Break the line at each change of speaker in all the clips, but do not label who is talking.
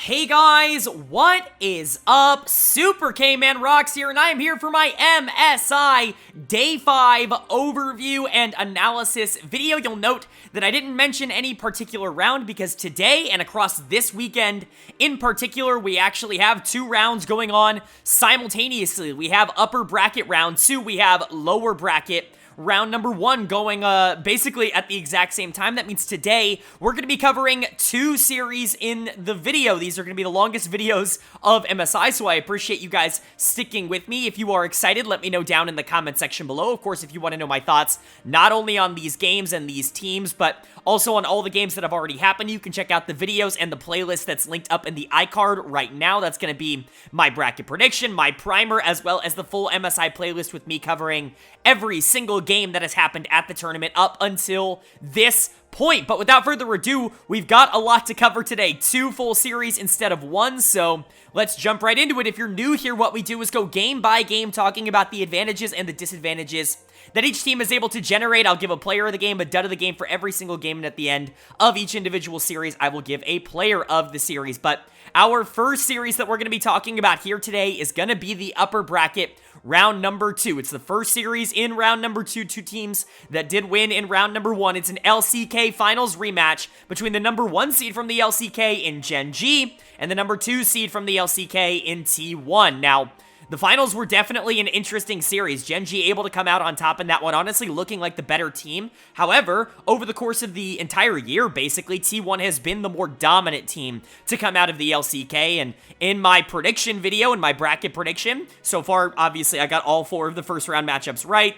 Hey guys, what is up? SuperKmanrocks here, and I am here for my MSI Day 5 overview and analysis video. You'll note that I didn't mention any particular round because today and across this weekend in particular, we actually have two rounds going on simultaneously. We have upper bracket round 2, we have lower bracket round number 1 going basically at the exact same time. That means today we're going to be covering 2 series in the video. These are going to be the longest videos of MSI, so I appreciate you guys sticking with me. If you are excited, let me know down in the comment section below. Of course, if you want to know my thoughts, not only on these games and these teams, but also on all the games that have already happened, you can check out the videos and the playlist that's linked up in the iCard right now. That's going to be my bracket prediction, my primer, as well as the full MSI playlist with me covering every single game that has happened at the tournament up until this point. But without further ado, we've got a lot to cover today. 2 full series instead of 1, so let's jump right into it. If you're new here, what we do is go game by game talking about the advantages and the disadvantages that each team is able to generate. I'll give a player of the game, a dud of the game for every single game, and at the end of each individual series, I will give a player of the series. But our first series that we're going to be talking about here today is going to be the upper bracket round number 2. It's the first series in round number 2. 2 teams that did win in round number 1. It's an LCK finals rematch between the number 1 seed from the LCK in Gen.G and the number 2 seed from the LCK in T1. Now, the finals were definitely an interesting series. Gen.G able to come out on top in that one, honestly looking like the better team. However, over the course of the entire year, basically, T1 has been the more dominant team to come out of the LCK. And in my prediction video, in my bracket prediction, so far, obviously, I got all 4 of the first round matchups right.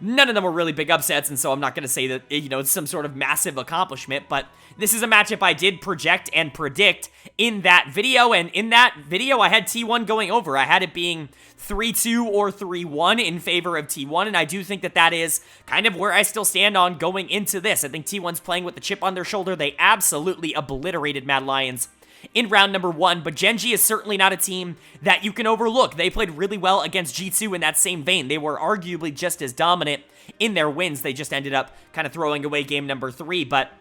None of them were really big upsets, and so I'm not going to say that, it's some sort of massive accomplishment, but this is a matchup I did project and predict in that video, and in that video, I had T1 going over. I had it being 3-2 or 3-1 in favor of T1, and I do think that that is kind of where I still stand on going into this. I think T1's playing with the chip on their shoulder. They absolutely obliterated Mad Lions in round number 1, but Gen.G is certainly not a team that you can overlook. They played really well against G2 in that same vein. They were arguably just as dominant in their wins. They just ended up kind of throwing away game number 3, but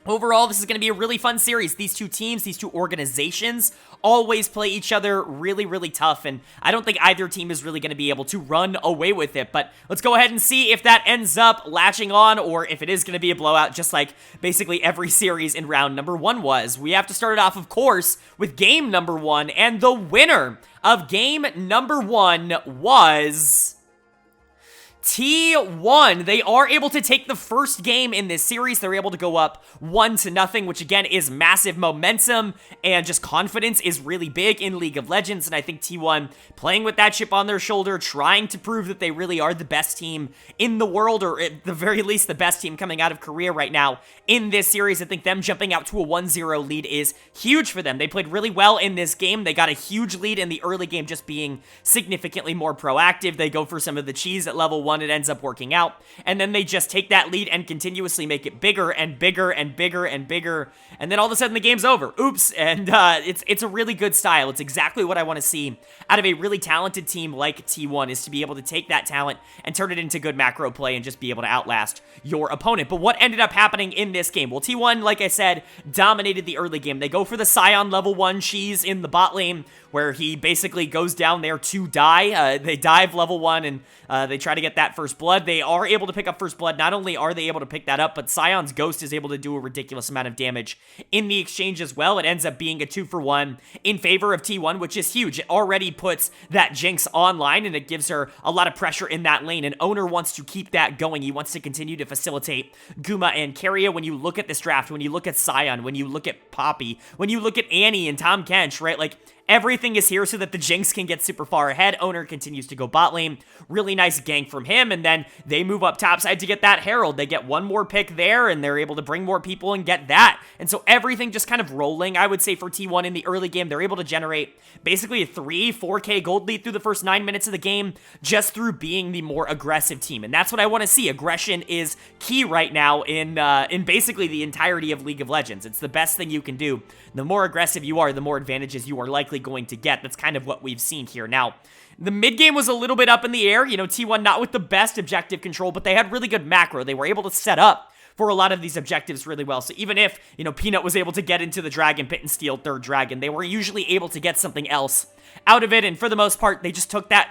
overall, this is going to be a really fun series. These 2 teams, these 2 organizations always play each other really, really tough, and I don't think either team is really going to be able to run away with it, but let's go ahead and see if that ends up latching on or if it is going to be a blowout, just like basically every series in round number 1 was. We have to start it off, of course, with game number 1, and the winner of game number 1 was T1. They are able to take the first game in this series. They're able to go up 1-0, which again is massive momentum, and just confidence is really big in League of Legends, and I think T1 playing with that chip on their shoulder, trying to prove that they really are the best team in the world, or at the very least the best team coming out of Korea right now in this series. I think them jumping out to a 1-0 lead is huge for them. They played really well in this game. They got a huge lead in the early game, just being significantly more proactive. They go for some of the cheese at level 1. It ends up working out, and then they just take that lead and continuously make it bigger and bigger and bigger and bigger, and then all of a sudden the game's over. Oops. And it's a really good style. It's exactly what I want to see out of a really talented team like T1, is to be able to take that talent and turn it into good macro play and just be able to outlast your opponent. But what ended up happening in this game? Well, T1, like I said, dominated the early game. They go for the Scion level 1 cheese in the bot lane, where he basically goes down there to die. They dive level 1, and they try to get that first blood. They are able to pick up first blood. Not only are they able to pick that up, but Scion's Ghost is able to do a ridiculous amount of damage in the exchange as well. It ends up being a 2-for-1 in favor of T1, which is huge. It already puts that Jinx online, and it gives her a lot of pressure in that lane, and Owner wants to keep that going. He wants to continue to facilitate Guma and Keria. When you look at this draft, when you look at Scion, when you look at Poppy, when you look at Annie and Tom Kench, right? Like, everything is here so that the Jinx can get super far ahead. Owner continues to go bot lane. Really nice gank from him, and then they move up topside to get that Herald. They get one more pick there, and they're able to bring more people and get that. And so everything just kind of rolling, I would say, for T1 in the early game. They're able to generate basically a 3-4K gold lead through the first 9 minutes of the game just through being the more aggressive team. And that's what I want to see. Aggression is key right now in basically the entirety of League of Legends. It's the best thing you can do. The more aggressive you are, the more advantages you are likely going to get. That's kind of what we've seen here. Now, the mid game was a little bit up in the air. T1 not with the best objective control, but they had really good macro. They were able to set up for a lot of these objectives really well. So even if, Peanut was able to get into the Dragon Pit and steal third dragon, they were usually able to get something else out of it, and for the most part, they just took that,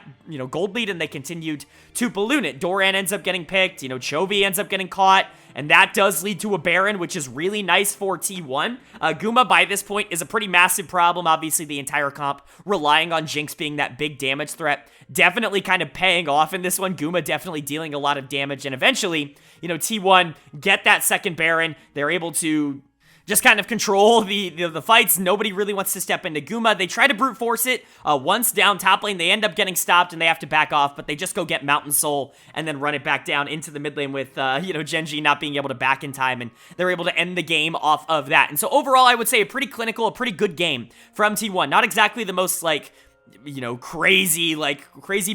gold lead and they continued to balloon it. Doran ends up getting picked, Chovy ends up getting caught, and that does lead to a Baron, which is really nice for T1. Guma, by this point, is a pretty massive problem. Obviously, the entire comp relying on Jinx being that big damage threat. Definitely kind of paying off in this one. Guma definitely dealing a lot of damage, and eventually, T1 get that second Baron. They're able to just kind of control the fights. Nobody really wants to step into Guma. They try to brute force it. Once down top lane, they end up getting stopped and they have to back off, but they just go get Mountain Soul and then run it back down into the mid lane with, Gen.G not being able to back in time, and they're able to end the game off of that. And so overall, I would say a pretty clinical, a pretty good game from T1. Not exactly the most, crazy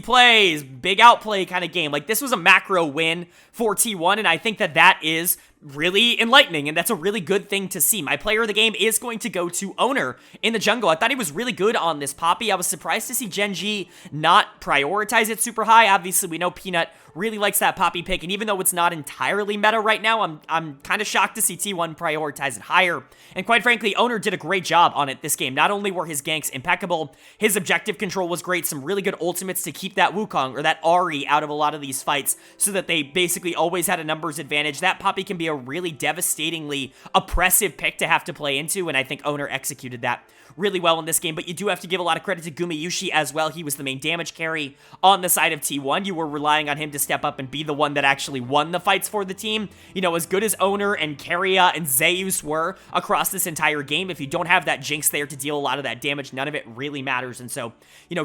plays, big outplay kind of game. This was a macro win for T1, and I think that is really enlightening, and that's a really good thing to see. My player of the game is going to go to Owner in the jungle. I thought he was really good on this Poppy. I was surprised to see Gen.G not prioritize it super high. Obviously, we know Peanut really likes that Poppy pick, and even though it's not entirely meta right now, I'm kind of shocked to see T1 prioritize it higher. And quite frankly, Owner did a great job on it this game. Not only were his ganks impeccable, his objective control was great, some really good ultimates to keep that Wukong or that Ahri out of a lot of these fights so that they basically always had a numbers advantage. That Poppy can be a really devastatingly oppressive pick to have to play into, and I think Owner executed that really well in this game. But you do have to give a lot of credit to Gumayushi as well. He was the main damage carry on the side of T1. You were relying on him to step up and be the one that actually won the fights for the team. As good as Owner and Keria and Zeus were across this entire game, if you don't have that Jinx there to deal a lot of that damage, none of it really matters. And so,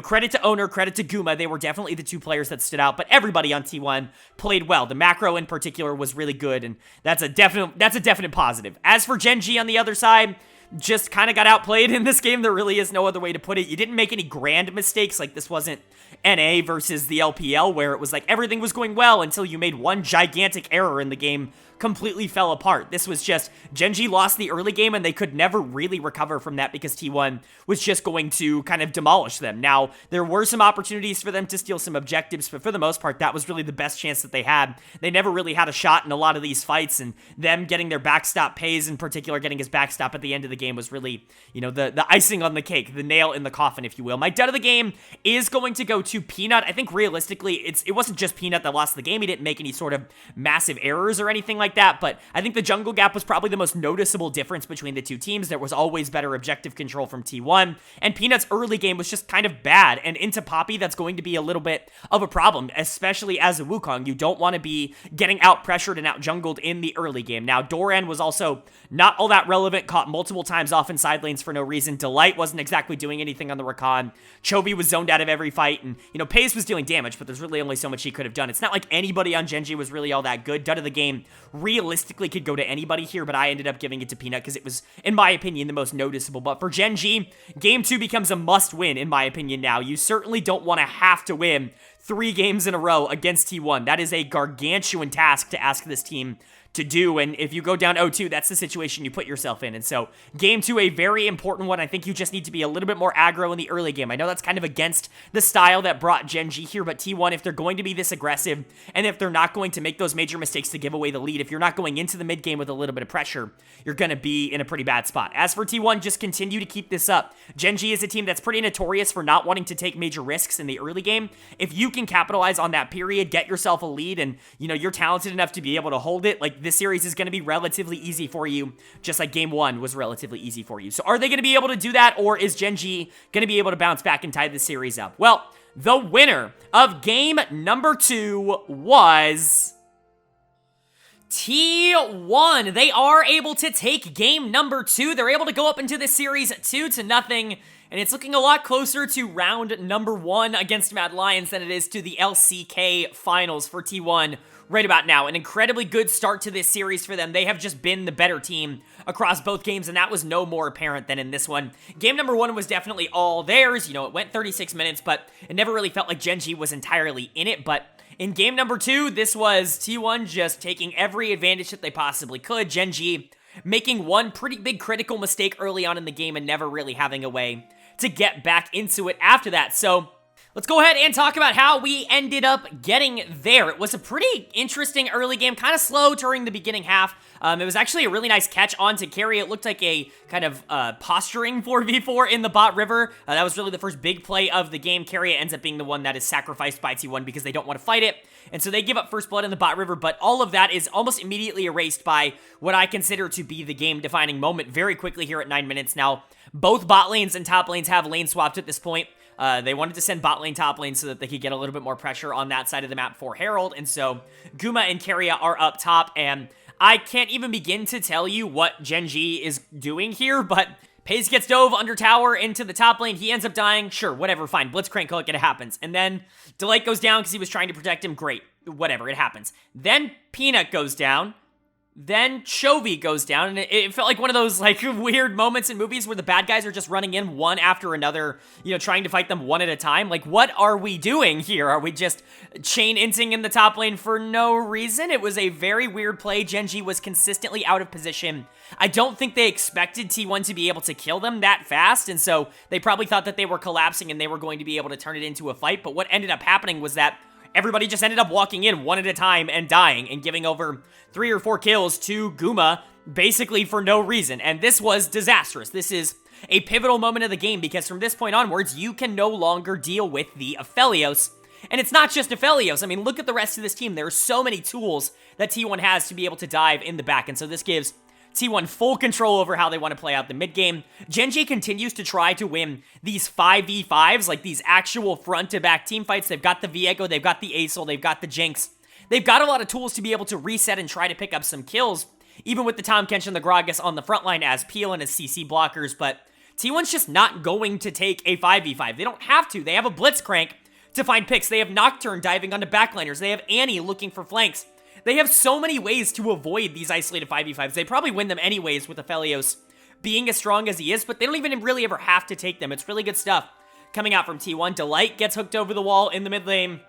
credit to Owner, credit to Guma. They were definitely the two players that stood out, but everybody on T1 played well. The macro in particular was really good, and that's a definite positive. As for Gen.G on the other side, just kind of got outplayed in this game. There really is no other way to put it. You didn't make any grand mistakes. This wasn't NA versus the LPL where it was everything was going well until you made one gigantic error and the game completely fell apart. This was just Gen.G lost the early game and they could never really recover from that because T1 was just going to kind of demolish them. Now, there were some opportunities for them to steal some objectives, but for the most part, that was really the best chance that they had. They never really had a shot in a lot of these fights, and them getting their backstop, Pays in particular, getting his backstop at the end of the game was really, the icing on the cake, the nail in the coffin, if you will. My dud of the game is going to go to Peanut. I think realistically, it wasn't just Peanut that lost the game. He didn't make any sort of massive errors or anything like that, but I think the jungle gap was probably the most noticeable difference between the two teams. There was always better objective control from T1, and Peanut's early game was just kind of bad, and into Poppy, that's going to be a little bit of a problem, especially as a Wukong. You don't want to be getting out-pressured and out-jungled in the early game. Now, Doran was also not all that relevant, caught multiple times off in side lanes for no reason. Delight wasn't exactly doing anything on the recon. Chovy was zoned out of every fight, and, Pace was dealing damage, but there's really only so much he could have done. It's not like anybody on Gen.G was really all that good. Dud of the game realistically could go to anybody here, but I ended up giving it to Peanut because it was, in my opinion, the most noticeable. But for Gen.G, Game 2 becomes a must-win, in my opinion now. You certainly don't want to have to win 3 games in a row against T1. That is a gargantuan task to ask this team to do, and if you go down 0-2, that's the situation you put yourself in. And so Game 2, a very important one. I think you just need to be a little bit more aggro in the early game. I know that's kind of against the style that brought Gen.G here, but T1, if they're going to be this aggressive, and if they're not going to make those major mistakes to give away the lead, if you're not going into the mid game with a little bit of pressure, you're going to be in a pretty bad spot. As for T1, just continue to keep this up. Gen.G is a team that's pretty notorious for not wanting to take major risks in the early game. If you can capitalize on that period, get yourself a lead, and you're talented enough to be able to hold it, this series is going to be relatively easy for you, just like Game 1 was relatively easy for you. So are they going to be able to do that, or is Gen.G going to be able to bounce back and tie this series up? Well, the winner of Game number 2 was T1. They are able to take Game number 2. They're able to go up into this series 2-0. And it's looking a lot closer to round number 1 against Mad Lions than it is to the LCK finals for T1 right about now. An incredibly good start to this series for them. They have just been the better team across both games, and that was no more apparent than in this one. Game number 1 was definitely all theirs. It went 36 minutes, but it never really felt like Gen.G was entirely in it. But in game number 2, this was T1 just taking every advantage that they possibly could. Gen.G making one pretty big critical mistake early on in the game and never really having a way to get back into it after that. So Let's go ahead and talk about how we ended up getting there. It was a pretty interesting early game, kind of slow during the beginning half. It was actually a really nice catch onto carry. It looked like a kind of posturing 4v4 in the bot river. That was really the first big play of the game. Carry ends up being the one that is sacrificed by T1 because they don't want to fight it. And so they give up first blood in the bot river, but all of that is almost immediately erased by what I consider to be the game-defining moment very quickly here at 9 minutes. Now, both bot lanes and top lanes have lane swapped at this point. They wanted to send bot lane, top lane so that they could get a little bit more pressure on that side of the map for Herald, and so Guma and Keria are up top, and I can't even begin to tell you what Gen.G is doing here, but Paze gets dove under tower into the top lane, he ends up dying, sure, whatever, fine, Blitzcrank hook, it happens, and then Delight goes down because he was trying to protect him, great, whatever, it happens. Then Peanut goes down, then Chovy goes down, and it felt like one of those, like, weird moments in movies where the bad guys are just running in one after another, you know, trying to fight them one at a time. Like, what are we doing here? Are we just chain-inting in the top lane for no reason? It was a very weird play. Gen.G was consistently out of position. I don't think they expected T1 to be able to kill them that fast, and so they probably thought that they were collapsing and they were going to be able to turn it into a fight, but what ended up happening was that everybody just ended up walking in one at a time and dying and giving over 3 or 4 kills to Guma basically for no reason. And this was disastrous. This is a pivotal moment of the game because from this point onwards, you can no longer deal with the Aphelios. And it's not just Aphelios. I mean, look at the rest of this team. There are so many tools that T1 has to be able to dive in the back. And so this gives T1 full control over how they want to play out the mid game. Gen.G continues to try to win these 5v5s, like these actual front-to-back team fights. They've got the Viego, they've got the Acel, they've got the Jinx. They've got a lot of tools to be able to reset and try to pick up some kills, even with the Tahm Kench and the Gragas on the front line as Peel and as CC blockers, but T1's just not going to take a 5v5. They don't have to. They have a Blitzcrank to find picks. They have Nocturne diving onto backliners. They have Annie looking for flanks. They have so many ways to avoid these isolated 5v5s. They probably win them anyways with Aphelios being as strong as he is, but they don't even really ever have to take them. It's really good stuff coming out from T1. Delight gets hooked over the wall in the mid lane.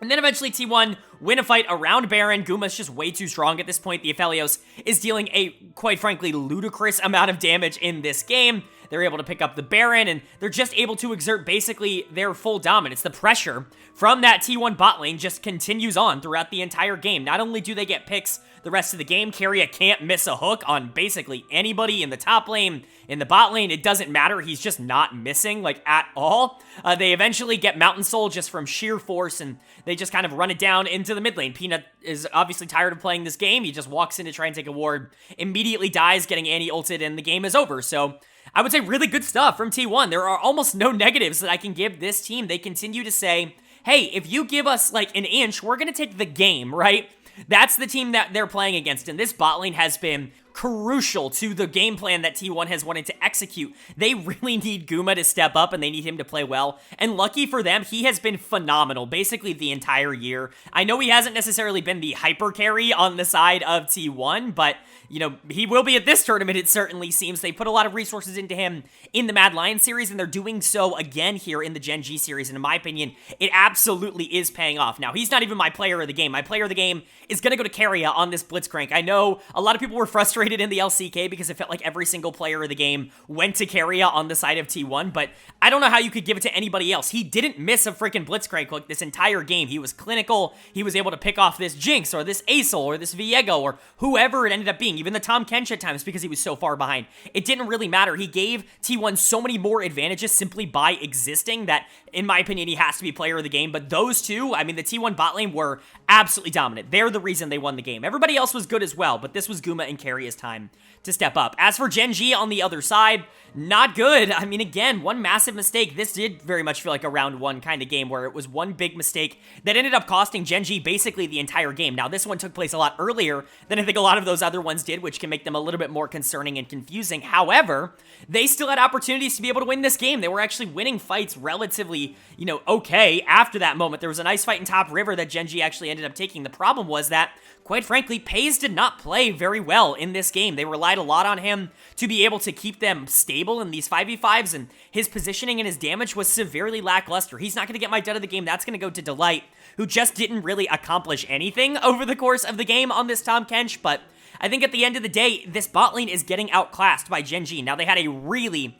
And then eventually T1 win a fight around Baron. Guma's just way too strong at this point. The Aphelios is dealing a, quite frankly, ludicrous amount of damage in this game. They're able to pick up the Baron, and they're just able to exert basically their full dominance. The pressure from that T1 bot lane just continues on throughout the entire game. Not only do they get picks the rest of the game, Keria can't miss a hook on basically anybody in the top lane, in the bot lane. It doesn't matter. He's just not missing, like, at all. They eventually get Mountain Soul just from sheer force, and they just kind of run it down into the mid lane. Peanut is obviously tired of playing this game. He just walks in to try and take a ward, immediately dies, getting Annie ulted, and the game is over. So I would say really good stuff from T1. There are almost no negatives that I can give this team. They continue to say, hey, if you give us like an inch, we're going to take the game, right? That's the team that they're playing against, and this bot lane has been crucial to the game plan that T1 has wanted to execute. They really need Guma to step up, and they need him to play well, and lucky for them, he has been phenomenal basically the entire year. I know he hasn't necessarily been the hyper carry on the side of T1, but you know, he will be at this tournament, it certainly seems. They put a lot of resources into him in the Mad Lion series, and they're doing so again here in the Gen.G series, and in my opinion, it absolutely is paying off. Now, he's not even my player of the game. My player of the game is going to go to Keria on this Blitzcrank. I know a lot of people were frustrated in the LCK because it felt like every single player of the game went to Keria on the side of T1, but I don't know how you could give it to anybody else. He didn't miss a freaking Blitzcrank hook this entire game. He was clinical. He was able to pick off this Jinx or this Acel or this Viego or whoever it ended up being, even the Tahm Kench at times because he was so far behind. It didn't really matter. He gave T1 so many more advantages simply by existing that, in my opinion, he has to be player of the game. But those two, I mean, the T1 bot lane were absolutely dominant. They're the reason they won the game. Everybody else was good as well, but this was Guma and Keria's time to step up. As for Gen.G on the other side, not good. I mean, again, one massive mistake. This did very much feel like a round one kind of game where it was one big mistake that ended up costing Gen.G basically the entire game. Now, this one took place a lot earlier than I think a lot of those other ones did, which can make them a little bit more concerning and confusing. However, they still had opportunities to be able to win this game. They were actually winning fights relatively, you know, okay after that moment. There was a nice fight in top river that Gen.G actually ended up taking. The problem was that, quite frankly, Paze did not play very well in this game. They relied a lot on him to be able to keep them stable in these 5v5s, and his positioning and his damage was severely lackluster. He's not going to get my dud of the game. That's going to go to Delight, who just didn't really accomplish anything over the course of the game on this Tahm Kench, but I think at the end of the day, this bot lane is getting outclassed by Gen.G. Now, they had a really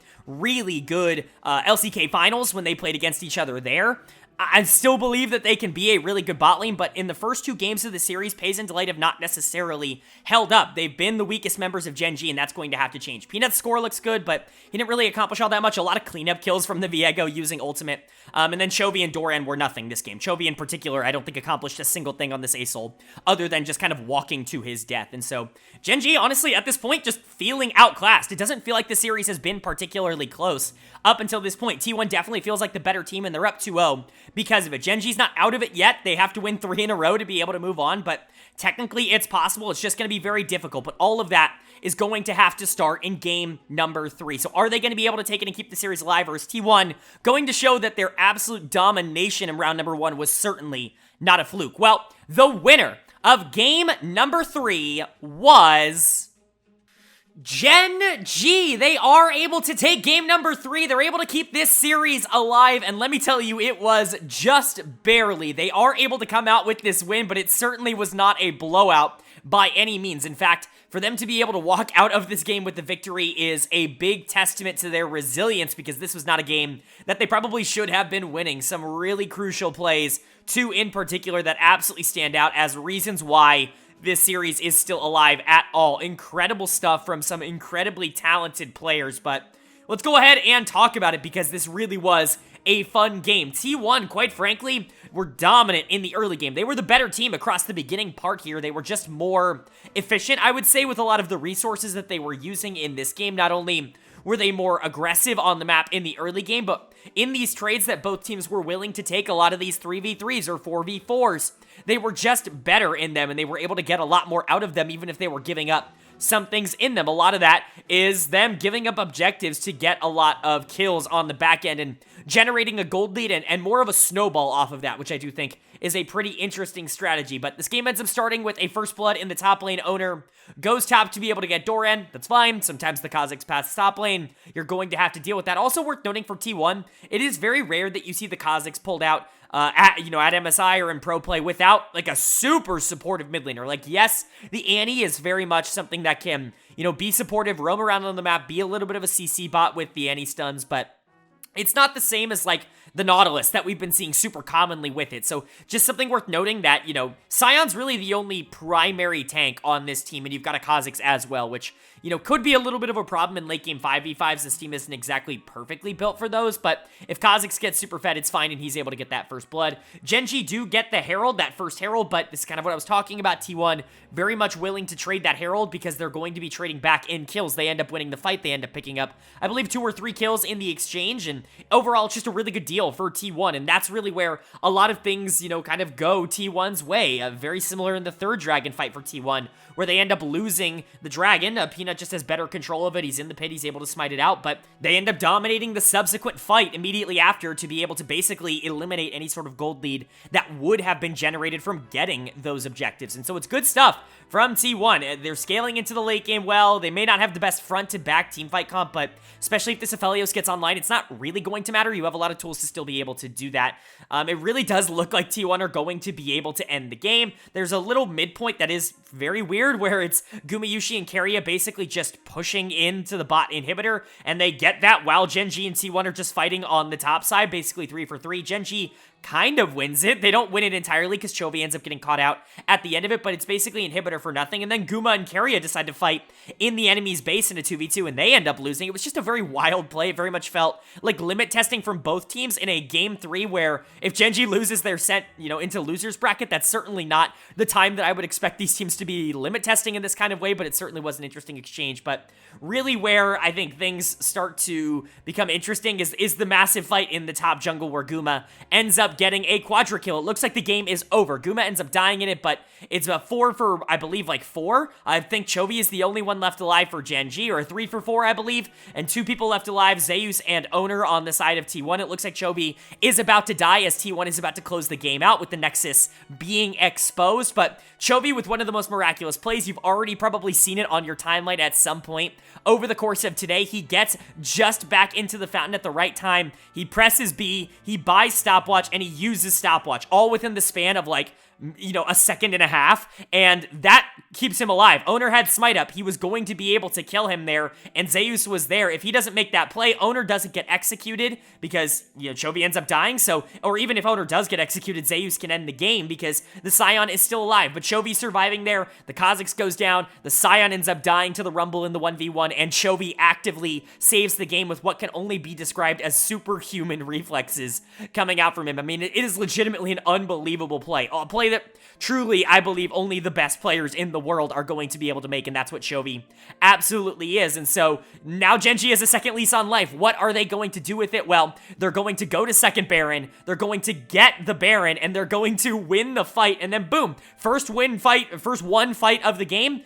good LCK finals when they played against each other there. I still believe that they can be a really good bot lane, but in the first 2 games of the series, Paze and Delight have not necessarily held up. They've been the weakest members of Gen.G, and that's going to have to change. Peanut's score looks good, but he didn't really accomplish all that much. A lot of cleanup kills from the Viego using ultimate. And then Chovy and Doran were nothing this game. Chovy in particular, I don't think accomplished a single thing on this Asol, other than just kind of walking to his death. And so Gen.G, honestly, at this point, just feeling outclassed. It doesn't feel like the series has been particularly close up until this point. T1 definitely feels like the better team, and they're up 2-0 because of it. Gen.G's not out of it yet. They have to win 3 in a row to be able to move on, but technically it's possible. It's just going to be very difficult, but all of that is going to have to start in game number 3. So are they going to be able to take it and keep the series alive, or is T1 going to show that their absolute domination in round number 1 was certainly not a fluke? Well, the winner of game number 3 was Gen.G. They are able to take game number 3. They're able to keep this series alive, and let me tell you, it was just barely. They are able to come out with this win, but it certainly was not a blowout by any means. In fact, for them to be able to walk out of this game with the victory is a big testament to their resilience, because this was not a game that they probably should have been winning. Some really crucial plays, 2 in particular, that absolutely stand out as reasons why this series is still alive at all. Incredible stuff from some incredibly talented players, but let's go ahead and talk about it, because this really was a fun game. T1, quite frankly, were dominant in the early game. They were the better team across the beginning part here. They were just more efficient, I would say, with a lot of the resources that they were using in this game. Not only were they more aggressive on the map in the early game, but in these trades that both teams were willing to take, a lot of these 3v3s or 4v4s, they were just better in them, and they were able to get a lot more out of them, even if they were giving up some things in them. A lot of that is them giving up objectives to get a lot of kills on the back end and generating a gold lead and more of a snowball off of that, which I do think is a pretty interesting strategy. But this game ends up starting with a first blood in the top lane. Owner goes top to be able to get Doran. That's fine. Sometimes the Kazakhs pass top lane. You're going to have to deal with that. Also worth noting for T1, it is very rare that you see the Kazakhs pulled out at MSI or in pro play without like a super supportive mid laner. Like, yes, the Annie is very much something that can, be supportive, roam around on the map, be a little bit of a CC bot with the Annie stuns, but it's not the same as like the Nautilus that we've been seeing super commonly with it. So just something worth noting that, Sion's really the only primary tank on this team, and you've got a Kazakhs as well, which, could be a little bit of a problem in late game 5v5s. This team isn't exactly perfectly built for those, but if Kazakhs gets super fed, it's fine, and he's able to get that first blood. Gen.G do get the Herald, that first Herald, but this is kind of what I was talking about. T1 very much willing to trade that Herald because they're going to be trading back in kills. They end up winning the fight. They end up picking up, I believe, 2 or 3 kills in the exchange, and overall, it's just a really good deal for T1, and that's really where a lot of things, kind of go T1's way. Very similar in the third dragon fight for T1, where they end up losing the dragon. Peanut just has better control of it. He's in the pit. He's able to smite it out, but they end up dominating the subsequent fight immediately after to be able to basically eliminate any sort of gold lead that would have been generated from getting those objectives. And so it's good stuff from T1. They're scaling into the late game well. They may not have the best front-to-back teamfight comp, but especially if this Aphelios gets online, it's not really going to matter. You have a lot of tools to still be able to do that. It really does look like T1 are going to be able to end the game. There's a little midpoint that is very weird, where it's Gumayushi and Keria basically just pushing into the bot inhibitor, and they get that while Gen.G and T1 are just fighting on the top side, basically 3 for 3. Gen.G kind of wins it. They don't win it entirely because Chovy ends up getting caught out at the end of it, but it's basically inhibitor for nothing. And then Guma and Keria decide to fight in the enemy's base in a 2v2, and they end up losing. It was just a very wild play. It very much felt like limit testing from both teams in a game 3, where if Gen.G loses, they're sent, into loser's bracket. That's certainly not the time that I would expect these teams to be limit testing in this kind of way, but it certainly was an interesting exchange. But really where I think things start to become interesting is the massive fight in the top jungle, where Guma ends up getting a quadra kill. It looks like the game is over. Guma ends up dying in it, but it's a 4 for, I believe, like 4. I think Chovy is the only one left alive for Gen.G, or a 3 for 4, I believe, and 2 people left alive, Zeus and Owner on the side of T1. It looks like Chovy is about to die as T1 is about to close the game out with the Nexus being exposed, but Chovy with one of the most miraculous plays. You've already probably seen it on your timeline at some point over the course of today. He gets just back into the fountain at the right time. He presses B, he buys stopwatch, and he uses stopwatch, all within the span of like you know, a second and a half, and that keeps him alive. Owner had smite up. He was going to be able to kill him there, and Zeus was there. If he doesn't make that play, Owner doesn't get executed because, you know, Chovy ends up dying, so, or even if Owner does get executed, Zeus can end the game because the Scion is still alive, but Chovy surviving there, the Kha'Zix goes down, the Scion ends up dying to the Rumble in the 1v1, and Chovy actively saves the game with what can only be described as superhuman reflexes coming out from him. I mean, it is legitimately an unbelievable play. A play that truly, I believe, only the best players in the world are going to be able to make, and that's what Chovy absolutely is. And so, now Gen.G has a second lease on life. What are they going to do with it? Well, they're going to go to second Baron, they're going to get the Baron, and they're going to win the fight, and then boom, first one fight of the game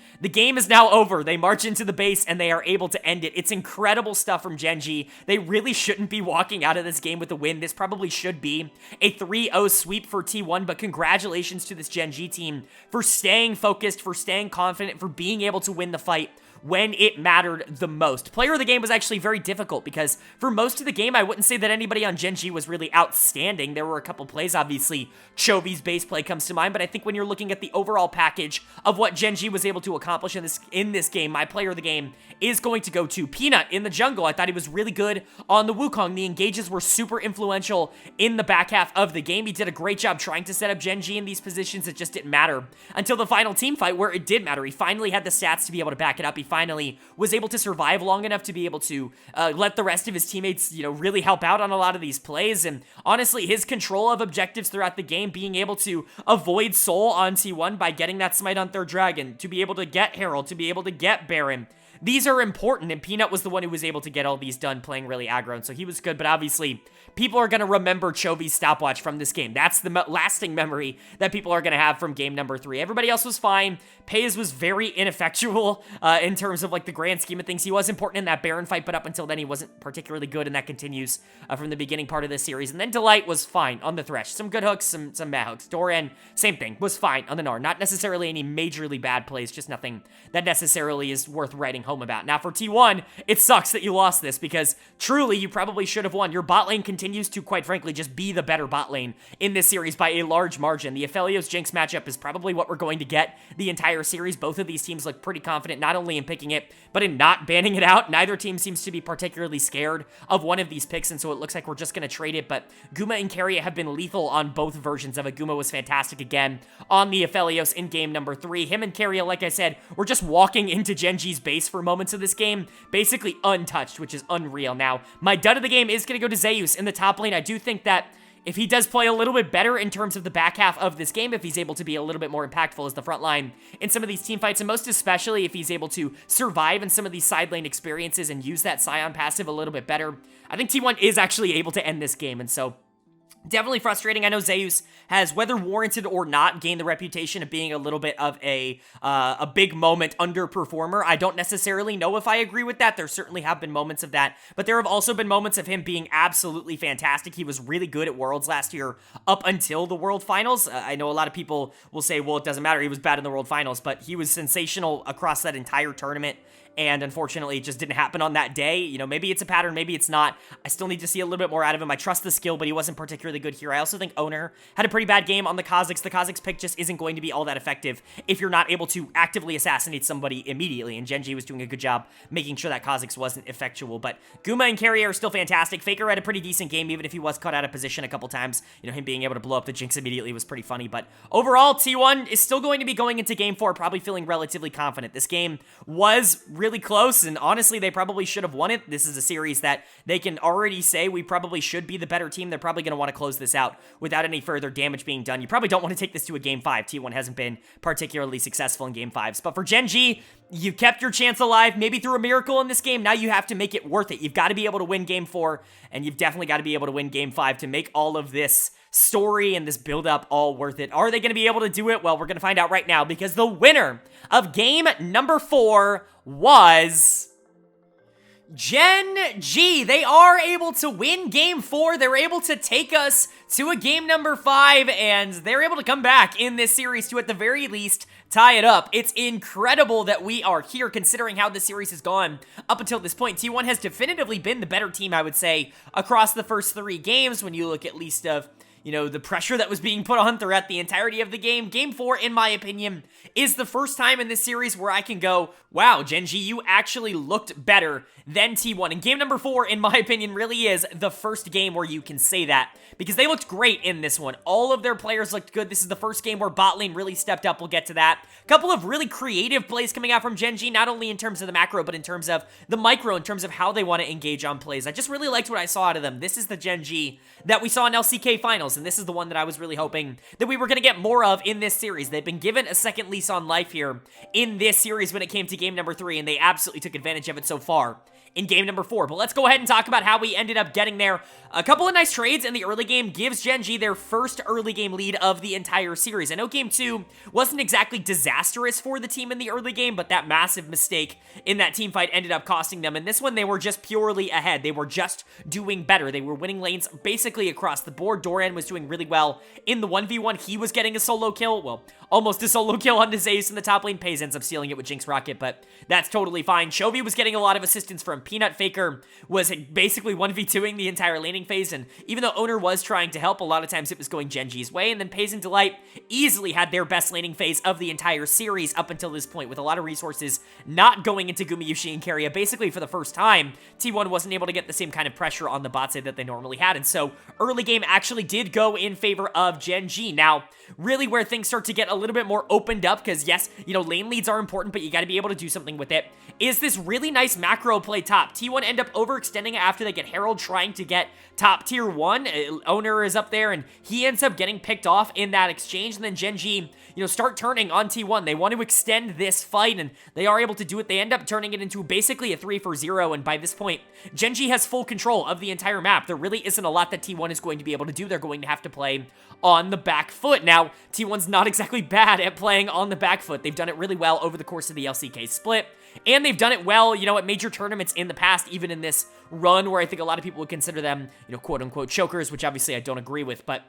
is now over. They march into the base, and they are able to end it. It's incredible stuff from Gen.G. They really shouldn't be walking out of this game with a win. This probably should be a 3-0 sweep for T1, but congratulations to this Gen.G team for staying focused, for staying confident, for being able to win the fight when it mattered the most. Player of the game was actually very difficult because for most of the game, I wouldn't say that anybody on Gen.G was really outstanding. There were a couple plays, obviously. Chovy's base play comes to mind, but I think when you're looking at the overall package of what Gen.G was able to accomplish in this game, my player of the game is going to go to Peanut in the jungle. I thought he was really good on the Wukong. The engages were super influential in the back half of the game. He did a great job trying to set up Gen.G in these positions. It just didn't matter until the final team fight where it did matter. He finally had the stats to be able to back it up. He finally was able to survive long enough to be able to let the rest of his teammates, you know, really help out on a lot of these plays. And honestly, his control of objectives throughout the game, being able to avoid Soul on T1 by getting that smite on third dragon, to be able to get Herald, to be able to get Baron, these are important, and Peanut was the one who was able to get all these done playing really aggro, and so he was good, but obviously, people are going to remember Chovy's stopwatch from this game. That's the lasting memory that people are going to have from game number 3. Everybody else was fine. Pays was very ineffectual in terms of, like, the grand scheme of things. He was important in that Baron fight, but up until then, he wasn't particularly good, and that continues from the beginning part of this series. And then Delight was fine on the Thresh. Some good hooks, some bad hooks. Doran, same thing, was fine on the Gnar. Not necessarily any majorly bad plays, just nothing that necessarily is worth writing home about. Now, for T1, it sucks that you lost this, because truly, you probably should have won. Your bot lane continues to, quite frankly, just be the better bot lane in this series by a large margin. The Aphelios Jinx matchup is probably what we're going to get the entire series. Both of these teams look pretty confident, not only in picking it, but in not banning it out. Neither team seems to be particularly scared of one of these picks, and so it looks like we're just going to trade it, but Guma and Keria have been lethal on both versions of it. Guma was fantastic again on the Aphelios in game number 3. Him and Keria, like I said, were just walking into Gen.G's base for moments of this game, basically untouched, which is unreal. Now, my dud of the game is going to go to Zeus in the top lane. I do think that if he does play a little bit better in terms of the back half of this game, if he's able to be a little bit more impactful as the front line in some of these team fights, and most especially if he's able to survive in some of these side lane experiences and use that Scion passive a little bit better, I think T1 is actually able to end this game, and so definitely frustrating. I know Zeus has, whether warranted or not, gained the reputation of being a little bit of a big moment underperformer. I don't necessarily know if I agree with that. There certainly have been moments of that, but there have also been moments of him being absolutely fantastic. He was really good at Worlds last year up until the World Finals. I know a lot of people will say, well, it doesn't matter. He was bad in the World Finals, but he was sensational across that entire tournament. And unfortunately, it just didn't happen on that day. You know, maybe it's a pattern, maybe it's not. I still need to see a little bit more out of him. I trust the skill, but he wasn't particularly good here. I also think Owner had a pretty bad game on the Kha'Zix. The Kha'Zix pick just isn't going to be all that effective if you're not able to actively assassinate somebody immediately. And Gen.G was doing a good job making sure that Kha'Zix wasn't effectual. But Guma and Keria are still fantastic. Faker had a pretty decent game, even if he was caught out of position a couple times. You know, him being able to blow up the Jinx immediately was pretty funny. But overall, T1 is still going to be going into game 4 probably feeling relatively confident. This game was really close, and honestly, they probably should have won it. This is a series that they can already say we probably should be the better team. They're probably going to want to close this out without any further damage being done. You probably don't want to take this to a game 5. T1 hasn't been particularly successful in game 5s. But for Gen.G, you kept your chance alive, maybe through a miracle in this game. Now you have to make it worth it. You've got to be able to win game 4, and you've definitely got to be able to win game 5 to make all of this story and this build-up all worth it. Are they going to be able to do it? Well, we're going to find out right now, because the winner of game number 4 was Gen.G. They are able to win game 4. They're able to take us to a game number 5, and they're able to come back in this series to, at the very least, tie it up. It's incredible that we are here, considering how the series has gone up until this point. T1 has definitively been the better team, I would say, across the first 3 games, when you look at least of, the pressure that was being put on throughout the entirety of the game. Game 4, in my opinion, is the first time in this series where I can go, wow, Gen.G, you actually looked better than T1. And game number 4, in my opinion, really is the first game where you can say that, because they looked great in this one. All of their players looked good. This is the first game where bot lane really stepped up. We'll get to that. A couple of really creative plays coming out from Gen.G, not only in terms of the macro, but in terms of the micro, in terms of how they want to engage on plays. I just really liked what I saw out of them. This is the Gen.G that we saw in LCK Finals, and this is the one that I was really hoping that we were going to get more of in this series. They've been given a second lease on life here in this series when it came to game number 3, and they absolutely took advantage of it so far in game number 4. But let's go ahead and talk about how we ended up getting there. A couple of nice trades in the early game gives Gen.G their first early game lead of the entire series. I know game 2 wasn't exactly disastrous for the team in the early game, but that massive mistake in that team fight ended up costing them. In this one, they were just purely ahead. They were just doing better. They were winning lanes basically across the board. Doran was doing really well in the 1v1. He was getting a solo kill. Well, almost a solo kill on Zeus in the top lane. Pays ends up stealing it with Jinx Rocket, but that's totally fine. Chovy was getting a lot of assistance from Peanut. Faker was basically 1v2ing the entire laning phase, and even though Owner was trying to help, a lot of times it was going Gen.G's way, and then Pays and Delight easily had their best laning phase of the entire series up until this point, with a lot of resources not going into Gumayusi and Keria. Basically, for the first time, T1 wasn't able to get the same kind of pressure on the bot side that they normally had, and so early game actually did go in favor of Gen.G. Now, really where things start to get a little bit more opened up, because yes, lane leads are important, but you got to be able to do something with it, is this really nice macro play top. T1 end up overextending after they get Herald trying to get top tier 1. Owner is up there, and he ends up getting picked off in that exchange, and then Gen.G, start turning on T1. They want to extend this fight, and they are able to do it. They end up turning it into basically a 3-for-0, and by this point, Gen.G has full control of the entire map. There really isn't a lot that T1 is going to be able to do. They're going to have to play on the back foot. Now, T1's not exactly bad at playing on the back foot. They've done it really well over the course of the LCK split, and they've done it well, at major tournaments in the past, even in this run where I think a lot of people would consider them, quote-unquote chokers, which obviously I don't agree with, but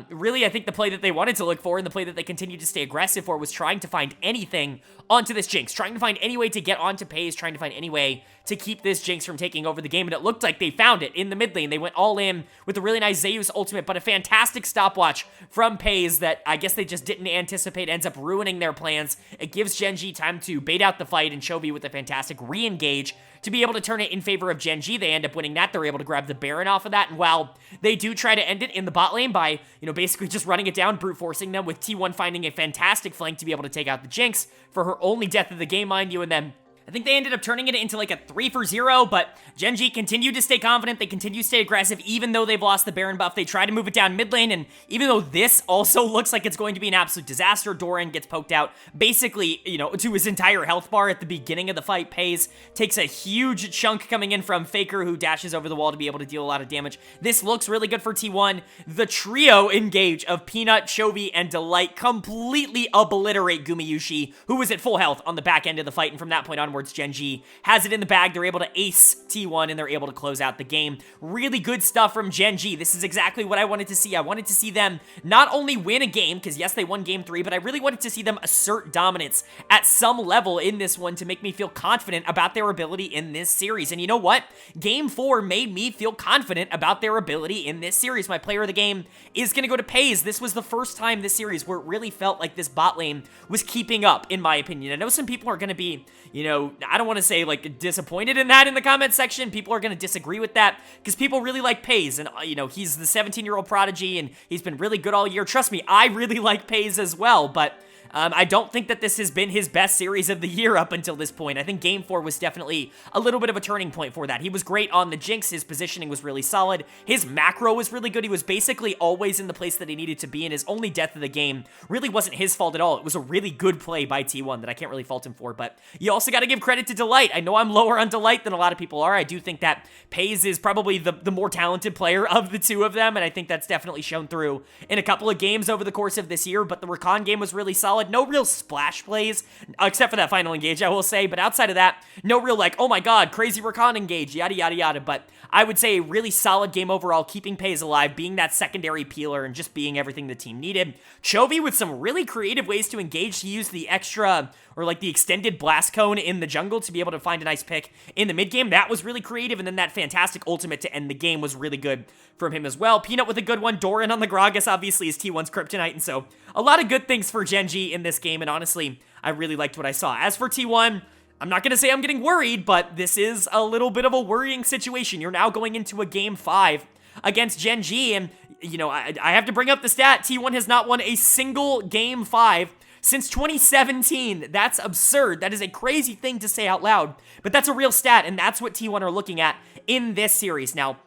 really I think the play that they wanted to look for and the play that they continued to stay aggressive for was trying to find anything onto this Jinx, trying to find any way to get onto Pays, trying to find any way to keep this Jinx from taking over the game, and it looked like they found it in the mid lane. They went all in with a really nice Zeus ultimate, but a fantastic stopwatch from Pays that I guess they just didn't anticipate ends up ruining their plans. It gives Gen.G time to bait out the fight, and Chovy with a fantastic re-engage to be able to turn it in favor of Gen.G. They end up winning that. They're able to grab the Baron off of that, and while they do try to end it in the bot lane by, basically just running it down, brute forcing them, with T1 finding a fantastic flank to be able to take out the Jinx for her only death of the game, mind you, and then I think they ended up turning it into like a 3-for-0, but Gen.G continued to stay confident. They continued to stay aggressive, even though they've lost the Baron buff. They try to move it down mid lane, and even though this also looks like it's going to be an absolute disaster, Doran gets poked out basically, to his entire health bar at the beginning of the fight. Pays takes a huge chunk coming in from Faker, who dashes over the wall to be able to deal a lot of damage. This looks really good for T1. The trio engage of Peanut, Chovy, and Delight completely obliterate Gumayusi, who was at full health on the back end of the fight, and from that point onward, Gen.G has it in the bag. They're able to ace T1, and they're able to close out the game. Really good stuff from Gen.G. This is exactly what I wanted to see. I wanted to see them not only win a game, because yes, they won game 3, but I really wanted to see them assert dominance at some level in this one to make me feel confident about their ability in this series. And you know what? Game 4 made me feel confident about their ability in this series. My player of the game is going to go to Pays. This was the first time this series where it really felt like this bot lane was keeping up, in my opinion. I know some people are going to be, I don't want to say like disappointed in that in the comment section. People are going to disagree with that because people really like Pays, and he's the 17-year-old prodigy, and he's been really good all year. Trust me, I really like Pays as well, but I don't think that this has been his best series of the year up until this point. I think Game 4 was definitely a little bit of a turning point for that. He was great on the Jinx. His positioning was really solid. His macro was really good. He was basically always in the place that he needed to be, and his only death of the game really wasn't his fault at all. It was a really good play by T1 that I can't really fault him for, but you also got to give credit to Delight. I know I'm lower on Delight than a lot of people are. I do think that Pays is probably the more talented player of the two of them, and I think that's definitely shown through in a couple of games over the course of this year, but the Rakan game was really solid. solid. No real splash plays, except for that final engage, I will say. But outside of that, no real like, oh my god, crazy recon engage, yada, yada, yada. But I would say a really solid game overall, keeping Pays alive, being that secondary peeler, and just being everything the team needed. Chovy with some really creative ways to engage. He used the extra, or like the extended blast cone in the jungle to be able to find a nice pick in the mid game. That was really creative, and then that fantastic ultimate to end the game was really good from him as well. Peanut with a good one. Doran on the Gragas obviously is T1's kryptonite, and so a lot of good things for Gen.G in this game, and honestly, I really liked what I saw. As for T1, I'm not going to say I'm getting worried, but this is a little bit of a worrying situation. You're now going into a Game 5 against Gen.G, and, you know, I have to bring up the stat. T1 has not won a single Game 5 since 2017. That's absurd. That is a crazy thing to say out loud, but that's a real stat, and that's what T1 are looking at in this series. Now,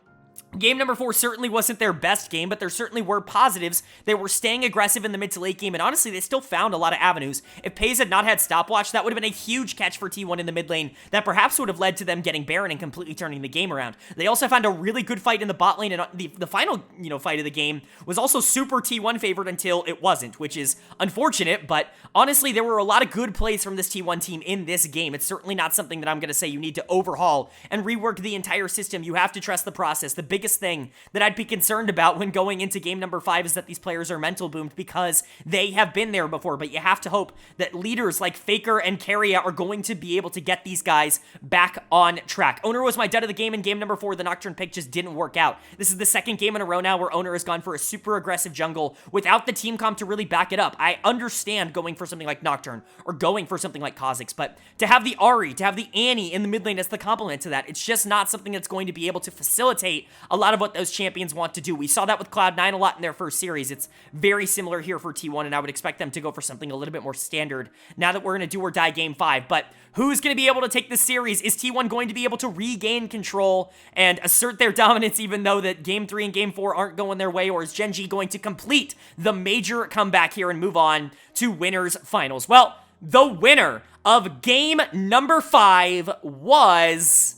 game number 4 certainly wasn't their best game, but there certainly were positives. They were staying aggressive in the mid to late game, and honestly, they still found a lot of avenues. If Pays had not had stopwatch, that would have been a huge catch for T1 in the mid lane that perhaps would have led to them getting Baron and completely turning the game around. They also found a really good fight in the bot lane, and the final, fight of the game was also super T1 favored until it wasn't, which is unfortunate, but honestly, there were a lot of good plays from this T1 team in this game. It's certainly not something that I'm going to say you need to overhaul and rework the entire system. You have to trust the process. The biggest thing that I'd be concerned about when going into game number 5 is that these players are mental boomed because they have been there before, but you have to hope that leaders like Faker and Keria are going to be able to get these guys back on track. Owner was my dud of the game in game number 4. The Nocturne pick just didn't work out. This is the second game in a row now where Owner has gone for a super aggressive jungle without the team comp to really back it up. I understand going for something like Nocturne or going for something like Kha'Zix, but to have the Ahri, to have the Annie in the mid lane as the complement to that, it's just not something that's going to be able to facilitate a lot of what those champions want to do. We saw that with Cloud9 a lot in their first series. It's very similar here for T1, and I would expect them to go for something a little bit more standard now that we're in a do or die game 5. But who's going to be able to take this series? Is T1 going to be able to regain control and assert their dominance even though that game 3 and game 4 aren't going their way? Or is Gen.G going to complete the major comeback here and move on to winners finals? Well, the winner of game number 5 was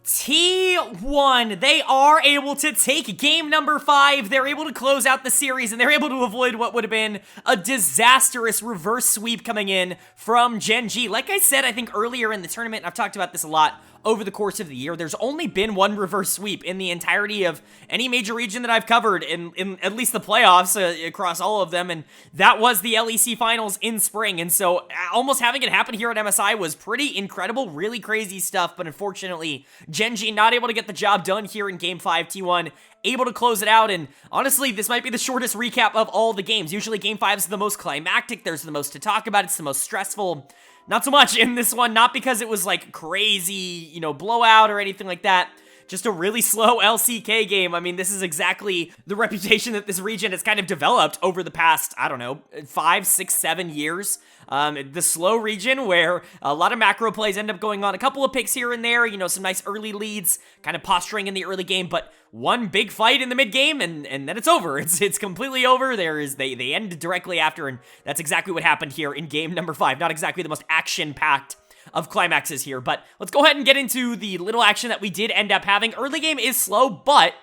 T1. They are able to take game number 5. They're able to close out the series, and they're able to avoid what would have been a disastrous reverse sweep coming in from Gen.G. Like I said, I think earlier in the tournament, I've talked about this a lot over the course of the year, there's only been one reverse sweep in the entirety of any major region that I've covered in at least the playoffs across all of them, and that was the LEC finals in spring. And so almost having it happen here at MSI was pretty incredible, really crazy stuff, but unfortunately, Gen.G not able to get the job done here in game 5. T1 able to close it out, and honestly, this might be the shortest recap of all the games. Usually game 5 is the most climactic, there's the most to talk about, it's the most stressful. Not so much in this one, not because it was like crazy, blowout or anything like that. Just a really slow LCK game. I mean, this is exactly the reputation that this region has kind of developed over the past, 5, 6, 7 years. The slow region where a lot of macro plays end up going on, a couple of picks here and there, some nice early leads, kind of posturing in the early game, but one big fight in the mid game and then it's over. It's completely over. They end directly after, and that's exactly what happened here in game number 5. Not exactly the most action-packed of climaxes here, but let's go ahead and get into the little action that we did end up having. Early game is slow, but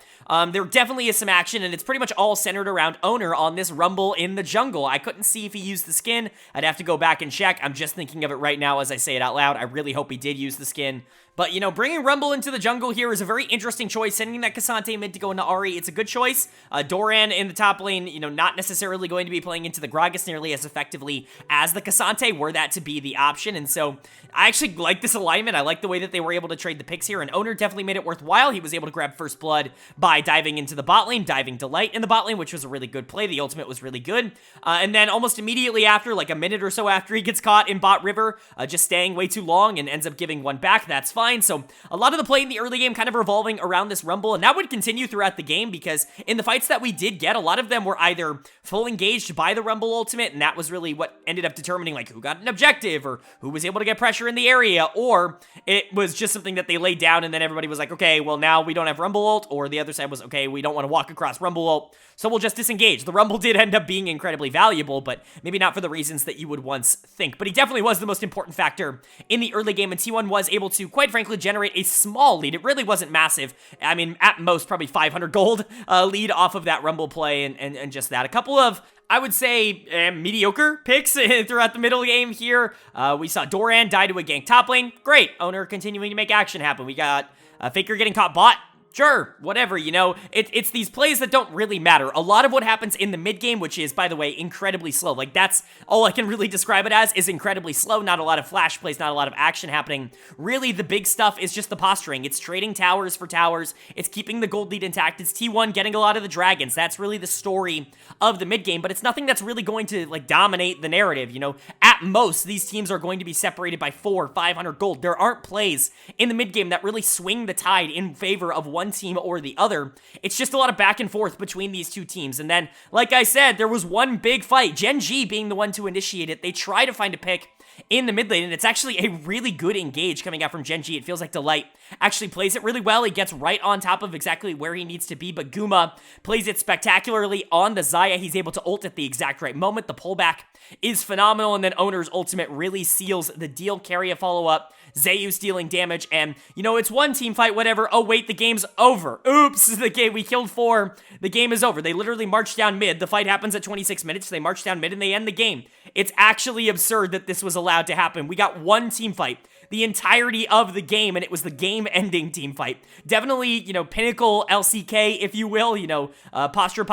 there definitely is some action, and it's pretty much all centered around Owner on this Rumble in the jungle. I couldn't see if he used the skin. I'd have to go back and check. I'm just thinking of it right now as I say it out loud. I really hope he did use the skin. But, bringing Rumble into the jungle here is a very interesting choice. Sending that K'Sante mid to go into Ahri, it's a good choice. Doran in the top lane, not necessarily going to be playing into the Gragas nearly as effectively as the K'Sante, were that to be the option. And so, I actually like this alignment. I like the way that they were able to trade the picks here, and Owner definitely made it worthwhile. He was able to grab first blood by diving into the bot lane, diving Delight in the bot lane, which was a really good play. The ultimate was really good. And then almost immediately after, like a minute or so after, he gets caught in bot river, just staying way too long and ends up giving one back. That's fine. So a lot of the play in the early game kind of revolving around this Rumble, and that would continue throughout the game because in the fights that we did get, a lot of them were either full engaged by the Rumble ultimate, and that was really what ended up determining like who got an objective or who was able to get pressure in the area, or it was just something that they laid down and then everybody was like, okay, well now we don't have Rumble ult, or the other side was, okay, we don't want to walk across Rumble ult, so we'll just disengage. The Rumble did end up being incredibly valuable, but maybe not for the reasons that you would once think, but he definitely was the most important factor in the early game, and T1 was able to, quite frankly, generate a small lead. It really wasn't massive. I mean, at most, probably 500 gold lead off of that Rumble play and just that. A couple of I would say, mediocre picks throughout the middle game here. We saw Doran die to a gank top lane. Great. Owner continuing to make action happen. We got Faker getting caught bot. Sure, whatever, you know, it's these plays that don't really matter. A lot of what happens in the mid game, which is, by the way, incredibly slow. Like, that's all I can really describe it as, is incredibly slow. Not a lot of flash plays, not a lot of action happening. Really, the big stuff is just the posturing. It's trading towers for towers. It's keeping the gold lead intact. It's T1 getting a lot of the dragons. That's really the story of the mid game, but it's nothing that's really going to, like, dominate the narrative, you know. At most, these teams are going to be separated by 400, 500 gold. There aren't plays in the mid game that really swing the tide in favor of one team or the other. It's just a lot of back and forth between these two teams. And then, like I said, there was one big fight, Gen.G being the one to initiate it. They try to find a pick in the mid lane, and it's actually a really good engage coming out from Gen.G. It feels like Delight actually plays it really well. He gets right on top of exactly where he needs to be, but Guma plays it spectacularly on the Xayah. He's able to ult at the exact right moment. The pullback is phenomenal, and then Owner's ultimate really seals the deal. Carry a follow-up. Zayu's dealing damage, and, you know, it's one team fight, whatever. Oh, wait, the game's over. Oops, the game, we killed 4. The game is over. They literally march down mid. The fight happens at 26 minutes. They march down mid, and they end the game. It's actually absurd that this was allowed to happen. We got one team fight the entirety of the game, and it was the game-ending team fight. Definitely, you know, pinnacle LCK, if you will, you know, posture,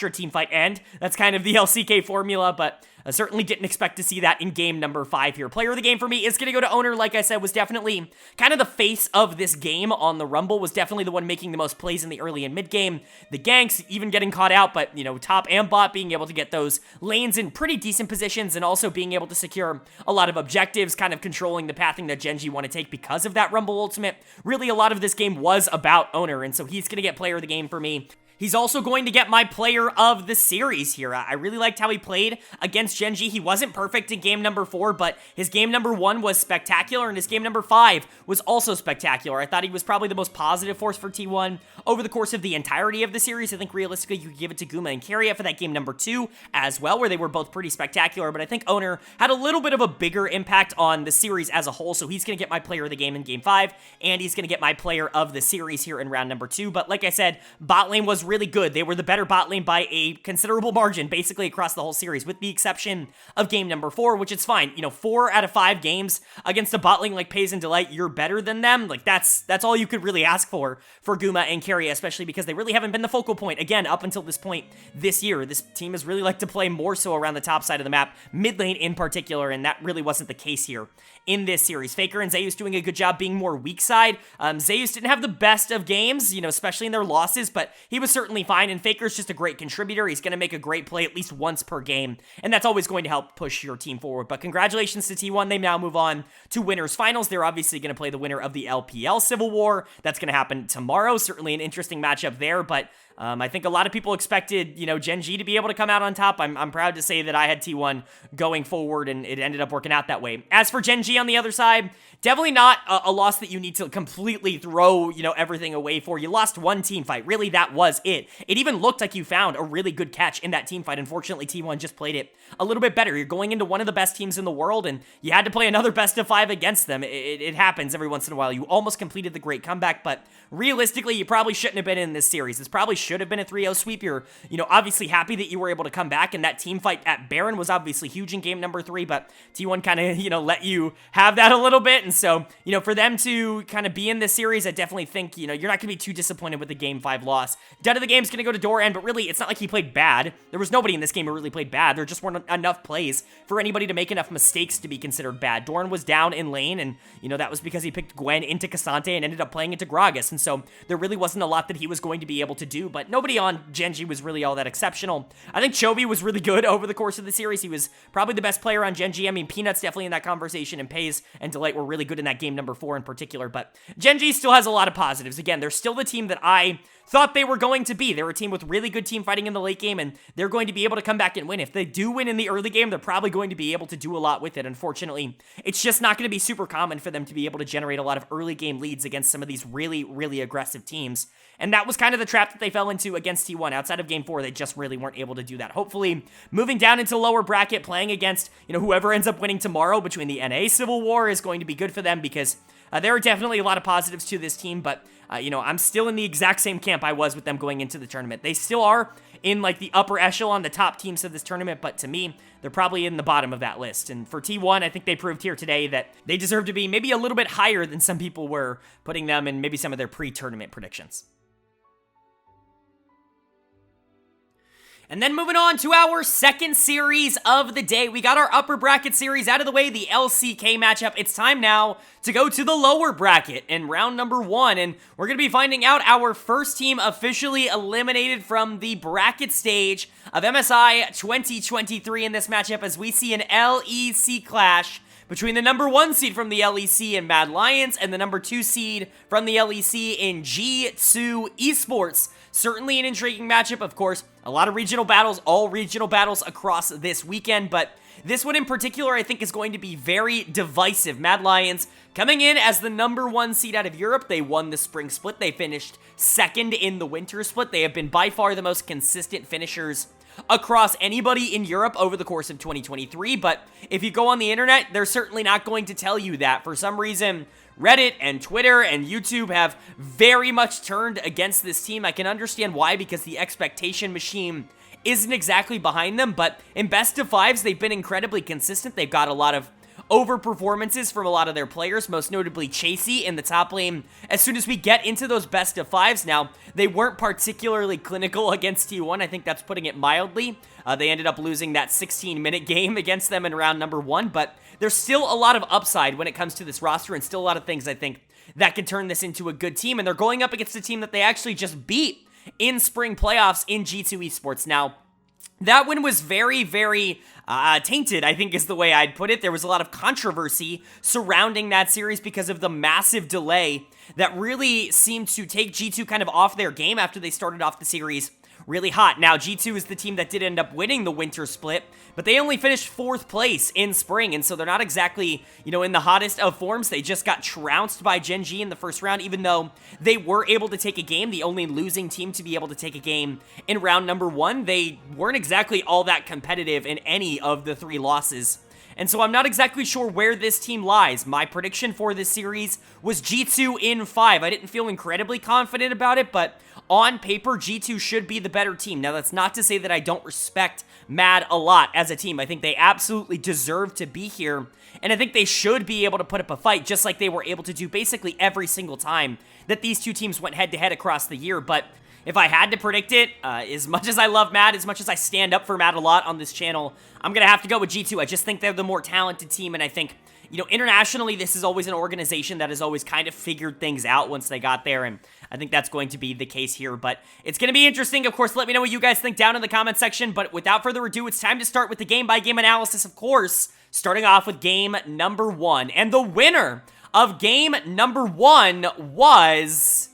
team fight, end. That's kind of the LCK formula, but I certainly didn't expect to see that in game number 5 here. Player of the game for me is going to go to Owner. Like I said, was definitely kind of the face of this game on the Rumble, was definitely the one making the most plays in the early and mid game. The ganks even getting caught out, but, you know, top and bot being able to get those lanes in pretty decent positions and also being able to secure a lot of objectives, kind of controlling the pathing that Gen.G want to take because of that Rumble ultimate. Really, a lot of this game was about Owner, and so he's going to get player of the game for me. He's also going to get my player of the series here. I really liked how he played against Gen.G. He wasn't perfect in game number 4, but his game number 1 was spectacular, and his game number 5 was also spectacular. I thought he was probably the most positive force for T1 over the course of the entirety of the series. I think realistically you could give it to Guma and Keria for that game number 2 as well, where they were both pretty spectacular, but I think Owner had a little bit of a bigger impact on the series as a whole, so he's going to get my player of the game in game 5, and he's going to get my player of the series here in round number 2. But like I said, bot lane was really good. They were the better bot lane by a considerable margin, basically across the whole series, with the exception of game number 4, which is fine. You know, 4 out of 5 games against a bot lane like Pays and Delight, you're better than them. Like, that's all you could really ask for Guma and Keria, especially because they really haven't been the focal point, again, up until this point this year. This team has really liked to play more so around the top side of the map, mid lane in particular, and that really wasn't the case here in this series. Faker and Zayus doing a good job being more weak side. Zayus didn't have the best of games, you know, especially in their losses, but he was certainly fine, and Faker's just a great contributor. He's going to make a great play at least once per game, and that's always going to help push your team forward. But congratulations to T1. They now move on to winners finals. They're obviously going to play the winner of the LPL Civil War. That's going to happen tomorrow. Certainly an interesting matchup there, but I think a lot of people expected, you know, Gen.G to be able to come out on top. I'm proud to say that I had T1 going forward, and it ended up working out that way. As for Gen.G on the other side, definitely not a loss that you need to completely throw, you know, everything away for. You lost one team fight. Really, that was it. It even looked like you found a really good catch in that team fight. Unfortunately, T1 just played it a little bit better. You're going into one of the best teams in the world, and you had to play another best of 5 against them. It happens every once in a while. You almost completed the great comeback, but realistically, you probably shouldn't have been in this series. This probably should have been a 3-0 sweep. You're, you know, obviously happy that you were able to come back, and that team fight at Baron was obviously huge in game number 3, but T1 kind of, you know, let you have that a little bit, and so, you know, for them to kind of be in this series, I definitely think, you know, you're not going to be too disappointed with the game 5 loss. Done of the game's going to go to Doran, but really, it's not like he played bad. There was nobody in this game who really played bad. There just weren't enough plays for anybody to make enough mistakes to be considered bad. Doran was down in lane, and, you know, that was because he picked Gwen into Cassante and ended up playing into Gragas, and so there really wasn't a lot that he was going to be able to do, but nobody on Gen.G was really all that exceptional. I think Chovy was really good over the course of the series. He was probably the best player on Gen.G. I mean, Peanut's definitely in that conversation, and Pays and Delight were really good in that game number 4 in particular, but Gen.G still has a lot of positives. Again, they're still the team that I thought they were going to be. They're a team with really good team fighting in the late game, and they're going to be able to come back and win. If they do win in the early game, they're probably going to be able to do a lot with it. Unfortunately, it's just not going to be super common for them to be able to generate a lot of early game leads against some of these really, really aggressive teams. And that was kind of the trap that they fell into against T1. Outside of game 4, they just really weren't able to do that. Hopefully, moving down into lower bracket, playing against, you know, whoever ends up winning tomorrow between the NA Civil War is going to be good for them, because there are definitely a lot of positives to this team, but, you know, I'm still in the exact same camp I was with them going into the tournament. They still are in, like, the upper echelon, the top teams of this tournament, but to me, they're probably in the bottom of that list. And for T1, I think they proved here today that they deserve to be maybe a little bit higher than some people were putting them in maybe some of their pre-tournament predictions. And then moving on to our second series of the day. We got our upper bracket series out of the way, the LCK matchup. It's time now to go to the lower bracket in round number 1. And we're going to be finding out our first team officially eliminated from the bracket stage of MSI 2023 in this matchup as we see an LEC clash between the number 1 seed from the LEC in Mad Lions and the number 2 seed from the LEC in G2 Esports. Certainly an intriguing matchup, of course. A lot of regional battles, all regional battles across this weekend, but this one in particular I think is going to be very divisive. Mad Lions coming in as the number 1 seed out of Europe. They won the spring split. They finished second in the winter split. They have been by far the most consistent finishers across anybody in Europe over the course of 2023, but if you go on the internet, they're certainly not going to tell you that. For some reason, Reddit and Twitter and YouTube have very much turned against this team. I can understand why, because the expectation machine isn't exactly behind them, but in best of fives, they've been incredibly consistent. They've got a lot of over performances from a lot of their players, most notably Chasey in the top lane. As soon as we get into those best of fives now, they weren't particularly clinical against T1. I think that's putting it mildly. They ended up losing that 16-minute game against them in round number 1, but there's still a lot of upside when it comes to this roster and still a lot of things I think that can turn this into a good team. And they're going up against a team that they actually just beat in spring playoffs in G2 Esports. Now, that win was very, very tainted, I think is the way I'd put it. There was a lot of controversy surrounding that series because of the massive delay that really seemed to take G2 kind of off their game after they started off the series really hot. Now, G2 is the team that did end up winning the winter split, but they only finished 4th place in spring, and so they're not exactly, you know, in the hottest of forms. They just got trounced by Gen.G in the first round, even though they were able to take a game, the only losing team to be able to take a game in round number 1. They weren't exactly all that competitive in any of the 3 losses. And so I'm not exactly sure where this team lies. My prediction for this series was G2 in 5. I didn't feel incredibly confident about it, but on paper, G2 should be the better team. Now, that's not to say that I don't respect Mad a lot as a team. I think they absolutely deserve to be here, and I think they should be able to put up a fight just like they were able to do basically every single time that these two teams went head-to-head across the year. But if I had to predict it, as much as I love Mad, as much as I stand up for Mad a lot on this channel, I'm going to have to go with G2. I just think they're the more talented team, and I think, you know, internationally, this is always an organization that has always kind of figured things out once they got there, and I think that's going to be the case here, but it's going to be interesting. Of course, let me know what you guys think down in the comment section, but without further ado, it's time to start with the game-by-game analysis, of course, starting off with game number 1, and the winner of game number 1 was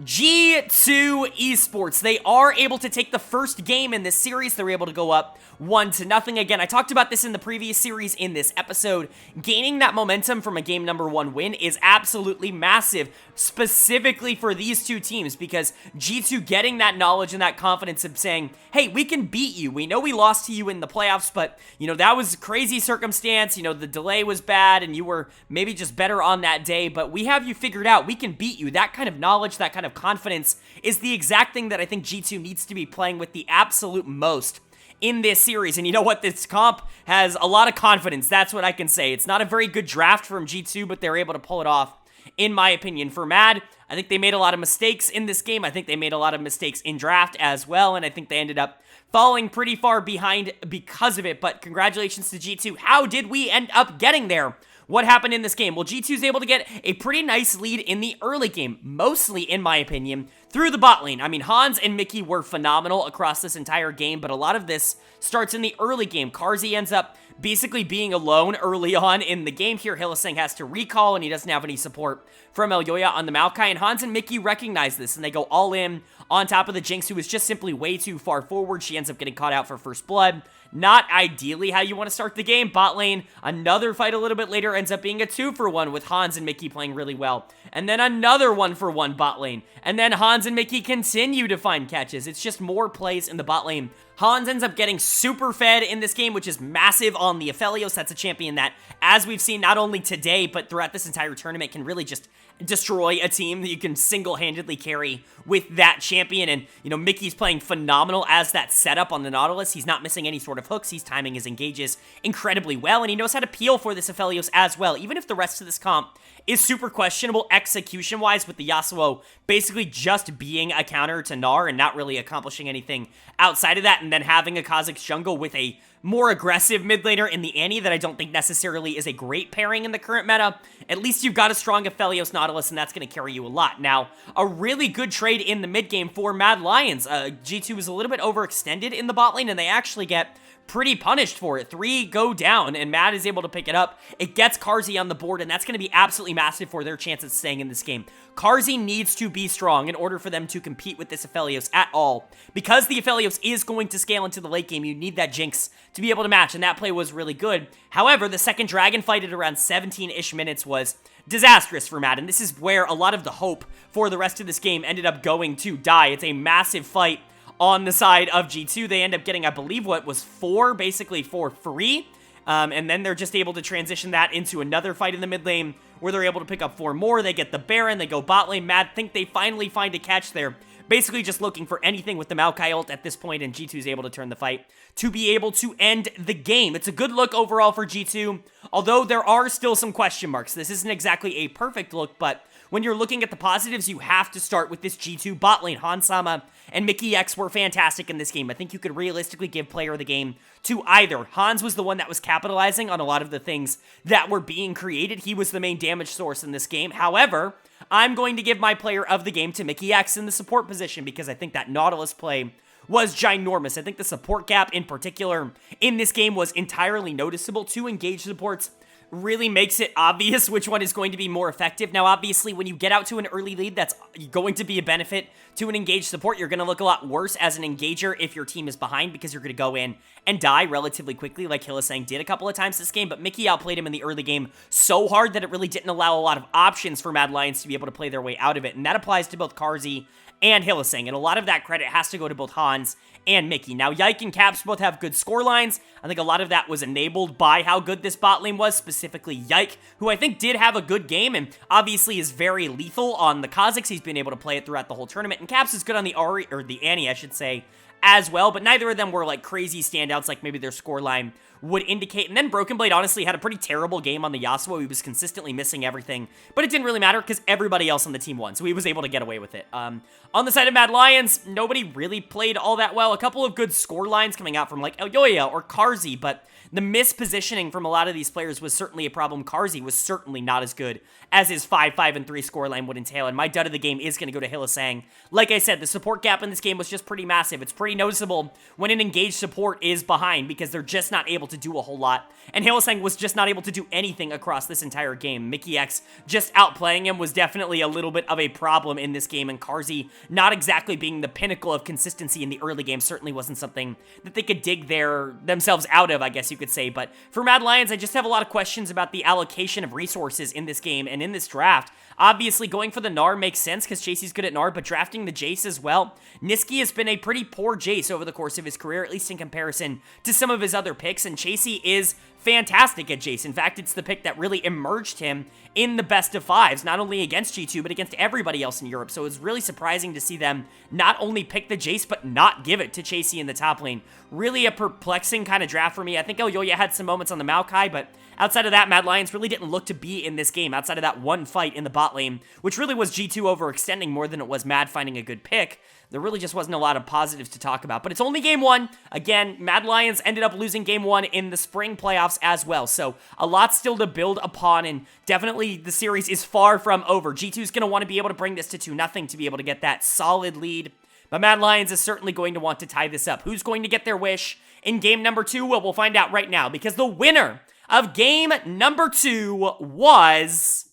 G2 Esports. They are able to take the first game in this series. They're able to go up 1-0. Again, I talked about this in the previous series in this episode. Gaining that momentum from a game number 1 win is absolutely massive, specifically for these two teams, because G2 getting that knowledge and that confidence of saying, hey, we can beat you. We know we lost to you in the playoffs, but, you know, that was a crazy circumstance. You know, the delay was bad and you were maybe just better on that day, but we have you figured out. We can beat you. That kind of knowledge, that kind of confidence is the exact thing that I think G2 needs to be playing with the absolute most in this series. And you know what? This comp has a lot of confidence. That's what I can say. It's not a very good draft from G2, but they're able to pull it off, in my opinion. For Mad, I think they made a lot of mistakes in this game. I think they made a lot of mistakes in draft as well, and I think they ended up falling pretty far behind because of it. But congratulations to G2. How did we end up getting there? What happened in this game? Well, G2 is able to get a pretty nice lead in the early game, mostly, in my opinion, through the bot lane. I mean, Hans and Mickey were phenomenal across this entire game, but a lot of this starts in the early game. Carzzy ends up basically being alone early on in the game here. Hylissang has to recall, and he doesn't have any support from Elyoya on the Maokai, and Hans and Mickey recognize this, and they go all in on top of the Jinx, who is just simply way too far forward. She ends up getting caught out for first blood. not ideally how you want to start the game. Bot lane, another fight a little bit later ends up being a 2-for-1 with Hans and Mickey playing really well. And then another 1-for-1 bot lane. And then Hans and Mickey continue to find catches. It's just more plays in the bot lane. Hans ends up getting super fed in this game, which is massive on the Aphelios. That's a champion that, as we've seen not only today, but throughout this entire tournament, can really just destroy a team that you can single-handedly carry with that champion. And, you know, Mickey's playing phenomenal as that setup on the Nautilus. He's not missing any sort of hooks. He's timing his engages incredibly well, and he knows how to peel for this Aphelios as well, even if the rest of this comp is super questionable execution-wise, with the Yasuo basically just being a counter to Gnar and not really accomplishing anything outside of that, and then having a Kha'Zix jungle with a more aggressive mid laner in the Annie that I don't think necessarily is a great pairing in the current meta. At least you've got a strong Aphelios Nautilus, and that's going to carry you a lot. Now, a really good trade in the mid game for Mad Lions. G2 is a little bit overextended in the bot lane, and they actually get pretty punished for it. 3 go down, and Mad is able to pick it up. It gets Carzzy on the board, and that's going to be absolutely massive for their chance of staying in this game. Carzzy needs to be strong in order for them to compete with this Aphelios at all. Because the Aphelios is going to scale into the late game, you need that Jinx to be able to match, and that play was really good. However, the second Dragon fight at around 17-ish minutes was disastrous for Mad, and this is where a lot of the hope for the rest of this game ended up going to die. It's a massive fight on the side of G2. They end up getting, I believe, what was 4, basically for free. And then they're just able to transition that into another fight in the mid lane where they're able to pick up 4 more. They get the Baron, they go bot lane. Mad think they finally find a catch there. Basically just looking for anything with the Maokai ult at this point, and G2 is able to turn the fight to be able to end the game. It's a good look overall for G2, although there are still some question marks. This isn't exactly a perfect look, but when you're looking at the positives, you have to start with this G2 bot lane. Hansama and Mickey X were fantastic in this game. I think you could realistically give player of the game to either. Hans was the one that was capitalizing on a lot of the things that were being created. He was the main damage source in this game. However, I'm going to give my player of the game to Mickey X in the support position because I think that Nautilus play was ginormous. I think the support gap in particular in this game was entirely noticeable. 2 engaged supports really makes it obvious which one is going to be more effective. Now, obviously, when you get out to an early lead, that's going to be a benefit to an engaged support. You're going to look a lot worse as an engager if your team is behind because you're going to go in and die relatively quickly like Hylissang did a couple of times this game, but Mickey outplayed him in the early game so hard that it really didn't allow a lot of options for Mad Lions to be able to play their way out of it, and that applies to both Carzzy and Hylissang, and a lot of that credit has to go to both Hans and Mickey. Now, Yike and Caps both have good score lines. I think a lot of that was enabled by how good this bot lane was, specifically Yike, who I think did have a good game and obviously is very lethal on the Kha'Zix. He's been able to play it throughout the whole tournament, and Caps is good on the Ahri, or the Annie, I should say, as well, but neither of them were like crazy standouts like maybe their score line would indicate. And then Broken Blade honestly had a pretty terrible game on the Yasuo. He was consistently missing everything, but it didn't really matter because everybody else on the team won, so he was able to get away with it. On the side of Mad Lions, nobody really played all that well. A couple of good score lines coming out from like Elyoya or Carzzy, but the mispositioning from a lot of these players was certainly a problem. Carzzy was certainly not as good as his 5-5-3 scoreline would entail, and my dud of the game is going to go to Hylissang. Like I said, the support gap in this game was just pretty massive. It's pretty noticeable when an engaged support is behind because they're just not able to do a whole lot, and Hylissang was just not able to do anything across this entire game. Mickey X just outplaying him was definitely a little bit of a problem in this game, and Carzzy not exactly being the pinnacle of consistency in the early game certainly wasn't something that they could dig themselves out of, I guess you could say. But for Mad Lions, I just have a lot of questions about the allocation of resources in this game and in this draft. Obviously, going for the Gnar makes sense because Chasey's good at Gnar, but drafting the Jace as well. Niski has been a pretty poor Jace over the course of his career, at least in comparison to some of his other picks, and Chasey is fantastic at Jace. In fact, it's the pick that really emerged him in the best of fives, not only against G2, but against everybody else in Europe. So it's really surprising to see them not only pick the Jace, but not give it to Chasey in the top lane. Really a perplexing kind of draft for me. I think Elyoya had some moments on the Maokai, but outside of that, Mad Lions really didn't look to be in this game, outside of that one fight in the bot lane, which really was G2 overextending more than it was Mad finding a good pick. There really just wasn't a lot of positives to talk about, but it's only game 1. Again, Mad Lions ended up losing game 1 in the spring playoffs as well, so a lot still to build upon, and definitely the series is far from over. G2's going to want to be able to bring this to 2-0 to be able to get that solid lead, but Mad Lions is certainly going to want to tie this up. Who's going to get their wish in game number 2? Well, we'll find out right now, because the winner of game number 2 was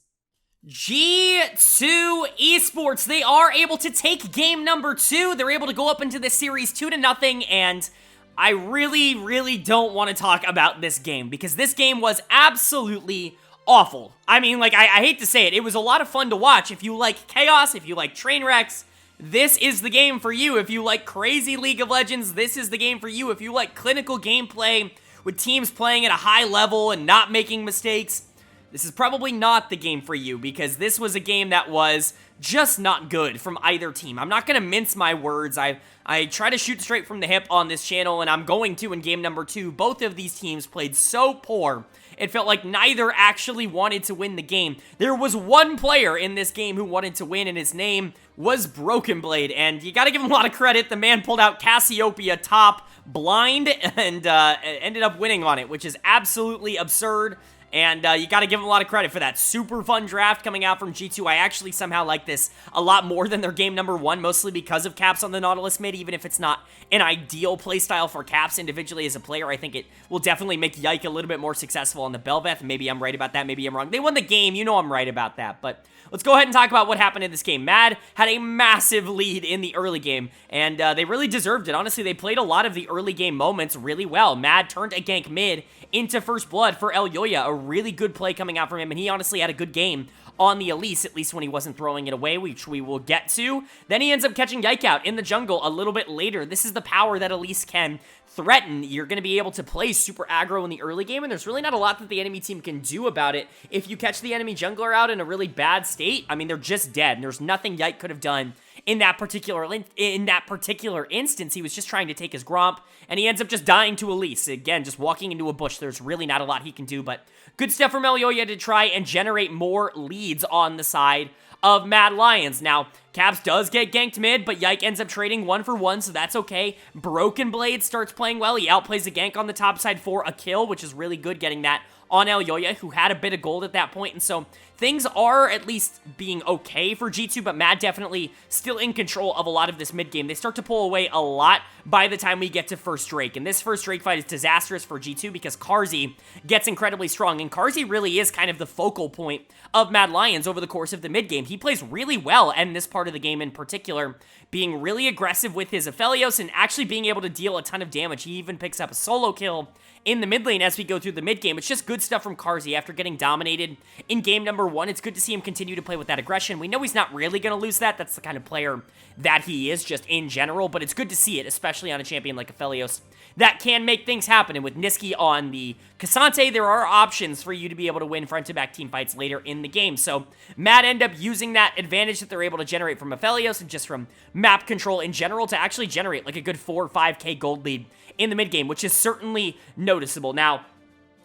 G2 Esports. They are able to take game number 2. They're able to go up into this series 2-0, and I really don't want to talk about this game because this game was absolutely awful. I mean, like, I hate to say it. It was a lot of fun to watch. If you like chaos, if you like train wrecks, this is the game for you. If you like crazy League of Legends, this is the game for you. If you like clinical gameplay with teams playing at a high level and not making mistakes, this is probably not the game for you because this was a game that was just not good from either team. I'm not going to mince my words. I try to shoot straight from the hip on this channel, and I'm going to in game number 2. Both of these teams played so poor. It felt like neither actually wanted to win the game. There was one player in this game who wanted to win, and his name was Broken Blade, and you gotta give him a lot of credit. The man pulled out Cassiopeia top blind and ended up winning on it, which is absolutely absurd. And you got to give them a lot of credit for that. Super fun draft coming out from G2. I actually somehow like this a lot more than their game number 1, mostly because of Caps on the Nautilus mid, even if it's not an ideal playstyle for Caps individually as a player. I think it will definitely make Yike a little bit more successful on the Bel'Veth. Maybe I'm right about that. Maybe I'm wrong. They won the game. You know I'm right about that. But let's go ahead and talk about what happened in this game. Mad had a massive lead in the early game, and they really deserved it. Honestly, they played a lot of the early game moments really well. Mad turned a gank mid into first blood for Elyoya, a really good play coming out from him, and he honestly had a good game on the Elise, at least when he wasn't throwing it away, which we will get to. Then he ends up catching Yike out in the jungle a little bit later. This is the power that Elise can threaten. You're going to be able to play super aggro in the early game, and there's really not a lot that the enemy team can do about it. If you catch the enemy jungler out in a really bad state, I mean, they're just dead, and there's nothing Yike could have done in that particular instance. He was just trying to take his Gromp, and he ends up just dying to Elise. Again, just walking into a bush. There's really not a lot he can do, but good stuff from Elyoya to try and generate more leads on the side of Mad Lions. Now, Caps does get ganked mid, but Yike ends up trading 1-for-1, so that's okay. Broken Blade starts playing well. He outplays the gank on the top side for a kill, which is really good, getting that on Elyoya, who had a bit of gold at that point, and so things are at least being okay for G2, but Mad definitely still in control of a lot of this mid game. They start to pull away a lot by the time we get to first Drake, and this first Drake fight is disastrous for G2 because Carzzy gets incredibly strong, and Carzzy really is kind of the focal point of Mad Lions over the course of the mid game. He plays really well, and this part of the game in particular, being really aggressive with his Aphelios and actually being able to deal a ton of damage. He even picks up a solo kill in the mid lane as we go through the mid game. It's just good stuff from Carzzy after getting dominated in game number 1. It's good to see him continue to play with that aggression. We know he's not really going to lose that. That's the kind of player that he is just in general, but it's good to see it, especially on a champion like Aphelios that can make things happen. And with Niski on the Cassante, there are options for you to be able to win front-to-back team fights later in the game. So Mad end up using that advantage that they're able to generate from Aphelios and just from map control in general to actually generate like a good 4 or 5k gold lead in the mid game, which is certainly noticeable. Now,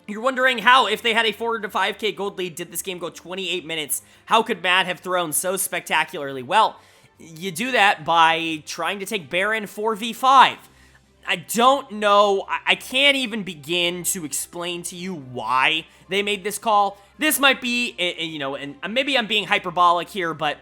you're wondering how, if they had a 4 to 5k gold lead, did this game go 28 minutes? How could Mad have thrown so spectacularly? Well, you do that by trying to take Baron 4v5. I don't know, I can't even begin to explain to you why they made this call. This might be, you know, and maybe I'm being hyperbolic here, but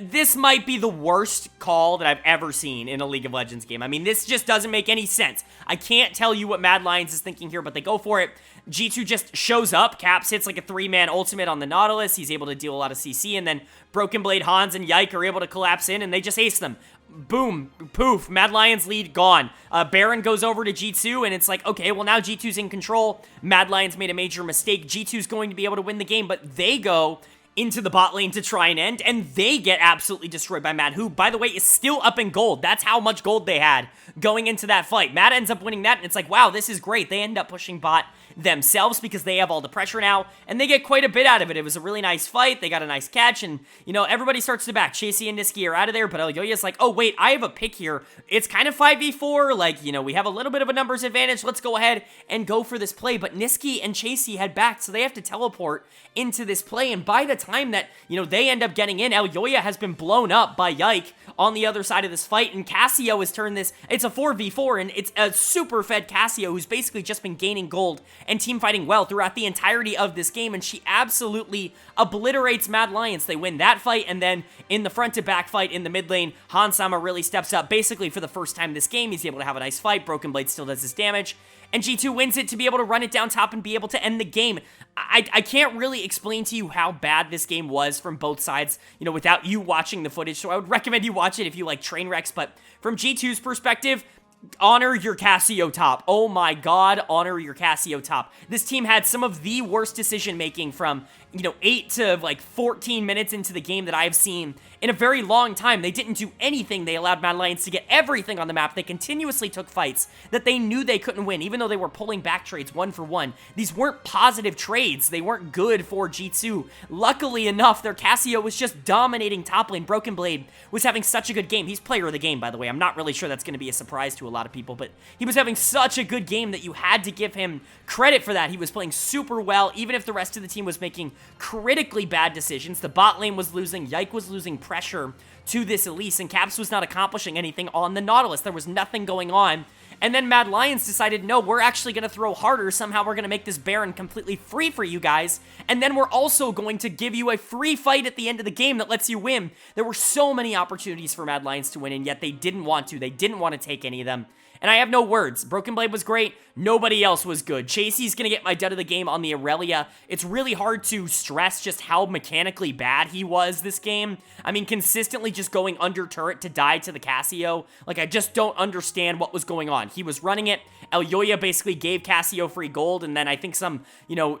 this might be the worst call that I've ever seen in a League of Legends game. I mean, this just doesn't make any sense. I can't tell you what Mad Lions is thinking here, but they go for it. G2 just shows up. Caps hits like a 3-man ultimate on the Nautilus. He's able to deal a lot of CC, and then Broken Blade, Hans, and Yike are able to collapse in, and they just ace them. Boom, poof, Mad Lions lead gone. Baron goes over to G2, and it's like, okay, well now G2's in control. Mad Lions made a major mistake. G2's going to be able to win the game, but they go into the bot lane to try and end, and they get absolutely destroyed by Mad, who, by the way, is still up in gold. That's how much gold they had going into that fight. Mad ends up winning that, and it's like, wow, this is great. They end up pushing bot themselves because they have all the pressure now, and they get quite a bit out of it. It was a really nice fight. They got a nice catch, and, you know, everybody starts to back. Chasey and Niski are out of there, but Elyoya's like, oh, wait, I have a pick here. It's kind of 5v4. Like, you know, we have a little bit of a numbers advantage. Let's go ahead and go for this play, but Niski and Chasey head back, so they have to teleport into this play, and by the time that, you know, they end up getting in, Elyoya has been blown up by Yike on the other side of this fight, and Cassio has turned this, it's a 4v4, and it's a super fed Cassio who's basically just been gaining gold and team fighting well throughout the entirety of this game, and she absolutely obliterates Mad Lions. They win that fight, and then in the front-to-back fight in the mid lane, Hansama really steps up. Basically, for the first time this game, he's able to have a nice fight. Broken Blade still does his damage, and G2 wins it to be able to run it down top and be able to end the game. I can't really explain to you how bad this game was from both sides, you know, without you watching the footage, so I would recommend you watch it if you like train wrecks, but from G2's perspective, honor your Casio top. Oh my god, honor your Casio top. This team had some of the worst decision-making from, 8 to, 14 minutes into the game that I've seen in a very long time. They didn't do anything. They allowed Mad Lions to get everything on the map. They continuously took fights that they knew they couldn't win, even though they were pulling back trades 1 for 1. These weren't positive trades. They weren't good for G2. Luckily enough, their Casio was just dominating top lane. Broken Blade was having such a good game. He's player of the game, by the way. I'm not really sure that's going to be a surprise to a lot of people, but he was having such a good game that you had to give him credit for that. He was playing super well, even if the rest of the team was making critically bad decisions. The bot lane was losing. Yike was losing pressure to this Elise, and Caps was not accomplishing anything on the Nautilus. There was nothing going on. And then Mad Lions decided, no, we're actually going to throw harder. Somehow we're going to make this Baron completely free for you guys. And then we're also going to give you a free fight at the end of the game that lets you win. There were so many opportunities for Mad Lions to win, and yet they didn't want to. They didn't want to take any of them. And I have no words. Broken Blade was great. Nobody else was good. Chasey's going to get my dud of the game on the Aurelia. It's really hard to stress just how mechanically bad he was this game. I mean, consistently just going under turret to die to the Casio. I just don't understand what was going on. He was running it. Elyoya basically gave Casio free gold, and then I think some,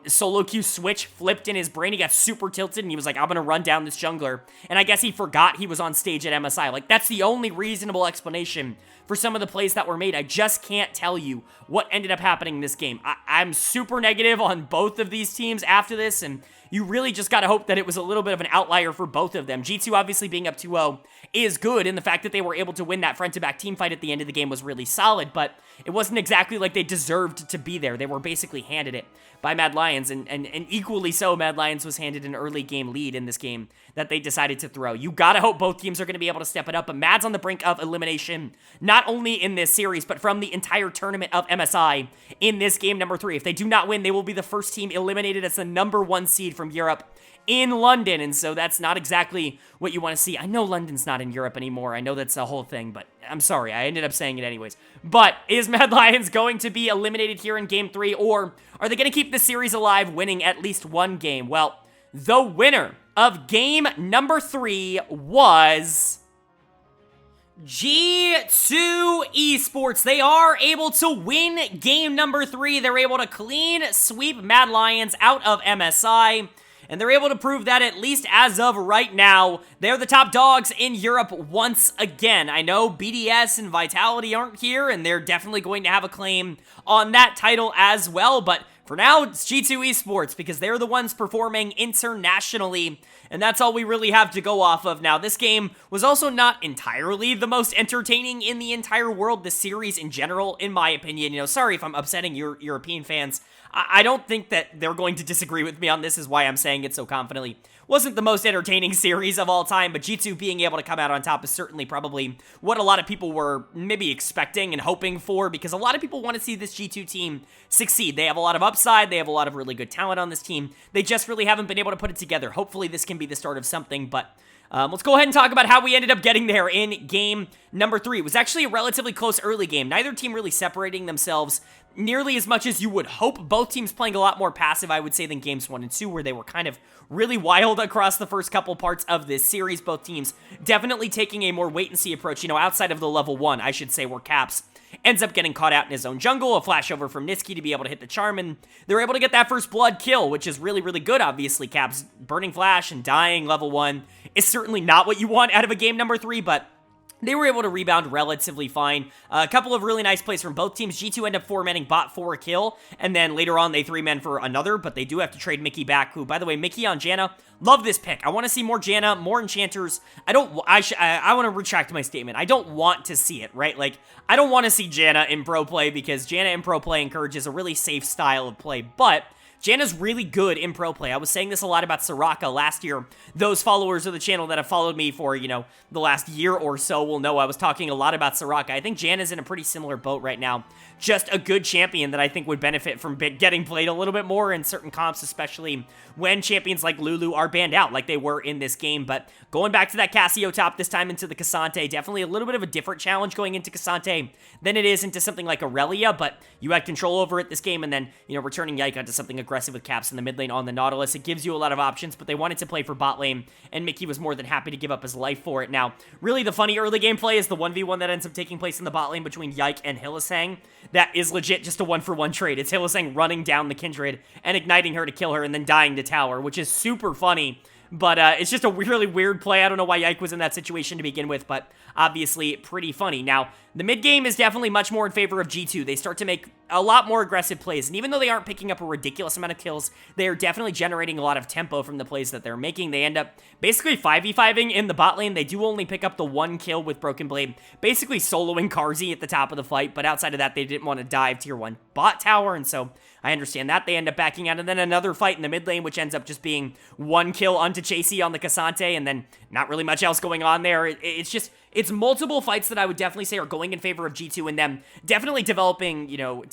solo queue switch flipped in his brain. He got super tilted, and he was like, I'm going to run down this jungler. And I guess he forgot he was on stage at MSI. That's the only reasonable explanation for some of the plays that were made. I just can't tell you what ended up happening in this game. I'm super negative on both of these teams after this, and you really just gotta hope that it was a little bit of an outlier for both of them. G2 obviously being up 2-0 is good, and the fact that they were able to win that front-to-back team fight at the end of the game was really solid, but it wasn't exactly like they deserved to be there. They were basically handed it by Mad Lions, and equally so, Mad Lions was handed an early game lead in this game that they decided to throw. You gotta hope both teams are gonna be able to step it up, but Mad's on the brink of elimination, not only in this series, but from the entire tournament of MSI in this game number 3. If they do not win, they will be the first team eliminated as the number 1 seed from Europe in London, and so that's not exactly what you want to see. I know London's not in Europe anymore. I know that's a whole thing, but I'm sorry. I ended up saying it anyways. But is Mad Lions going to be eliminated here in Game 3, or are they going to keep the series alive, winning at least one game? Well, the winner of Game number 3 was G2 Esports. They are able to win Game number 3. They're able to clean sweep Mad Lions out of MSI. And they're able to prove that, at least as of right now, they're the top dogs in Europe once again. I know BDS and Vitality aren't here, and they're definitely going to have a claim on that title as well, but for now, it's G2 Esports, because they're the ones performing internationally, and that's all we really have to go off of. Now, this game was also not entirely the most entertaining in the entire world, the series in general, in my opinion. Sorry if I'm upsetting your European fans. I don't think that they're going to disagree with me on this, is why I'm saying it so confidently. Wasn't the most entertaining series of all time, but G2 being able to come out on top is certainly probably what a lot of people were maybe expecting and hoping for, because a lot of people want to see this G2 team succeed. They have a lot of upside, they have a lot of really good talent on this team, they just really haven't been able to put it together. Hopefully this can be the start of something, but let's go ahead and talk about how we ended up getting there in game number 3. It was actually a relatively close early game. Neither team really separating themselves nearly as much as you would hope. Both teams playing a lot more passive, I would say, than games 1 and 2, where they were kind of really wild across the first couple parts of this series. Both teams definitely taking a more wait-and-see approach, outside of the level 1, I should say, where Caps ends up getting caught out in his own jungle, a flashover from Niski to be able to hit the charm, and they're able to get that first blood kill, which is really, really good, obviously. Caps burning flash and dying level 1 is certainly not what you want out of a game number 3, but they were able to rebound relatively fine. A couple of really nice plays from both teams. G2 end up 4-manning bot for a kill, and then later on they 3-man for another, but they do have to trade Mickey back, who, by the way, Mickey on Janna, love this pick. I want to see more Janna, more enchanters. I want to retract my statement. I don't want to see it, right? I don't want to see Janna in pro play, because Janna in pro play encourages a really safe style of play, but Janna's really good in pro play. I was saying this a lot about Soraka last year. Those followers of the channel that have followed me for, the last year or so will know I was talking a lot about Soraka. I think Janna's in a pretty similar boat right now. Just a good champion that I think would benefit from getting played a little bit more in certain comps, especially when champions like Lulu are banned out like they were in this game. But going back to that Casio top, this time into the Cassante, definitely a little bit of a different challenge going into Cassante than it is into something like Aurelia, but you had control over it this game, and then, returning Yike onto something aggressive with Caps in the mid lane on the Nautilus. It gives you a lot of options, but they wanted to play for bot lane, and Mickey was more than happy to give up his life for it. Now, really the funny early game play is the 1v1 that ends up taking place in the bot lane between Yike and Hylissang. That is legit just a 1-for-1 trade. It's Hylissang running down the Kindred and igniting her to kill her and then dying to tower, which is super funny. But it's just a really weird play. I don't know why Yike was in that situation to begin with, but obviously pretty funny. Now, the mid game is definitely much more in favor of G2. They start to make a lot more aggressive plays, and even though they aren't picking up a ridiculous amount of kills, they are definitely generating a lot of tempo from the plays that they're making. They end up basically 5v5ing in the bot lane. They do only pick up the 1 kill with Broken Blade, basically soloing Carzzy at the top of the fight, but outside of that, they didn't want to dive tier 1 bot tower, and so I understand that. They end up backing out, and then another fight in the mid lane, which ends up just being 1 kill onto Chasey on the Cassante, and then not really much else going on there. It's multiple fights that I would definitely say are going in favor of G2 and them definitely developing,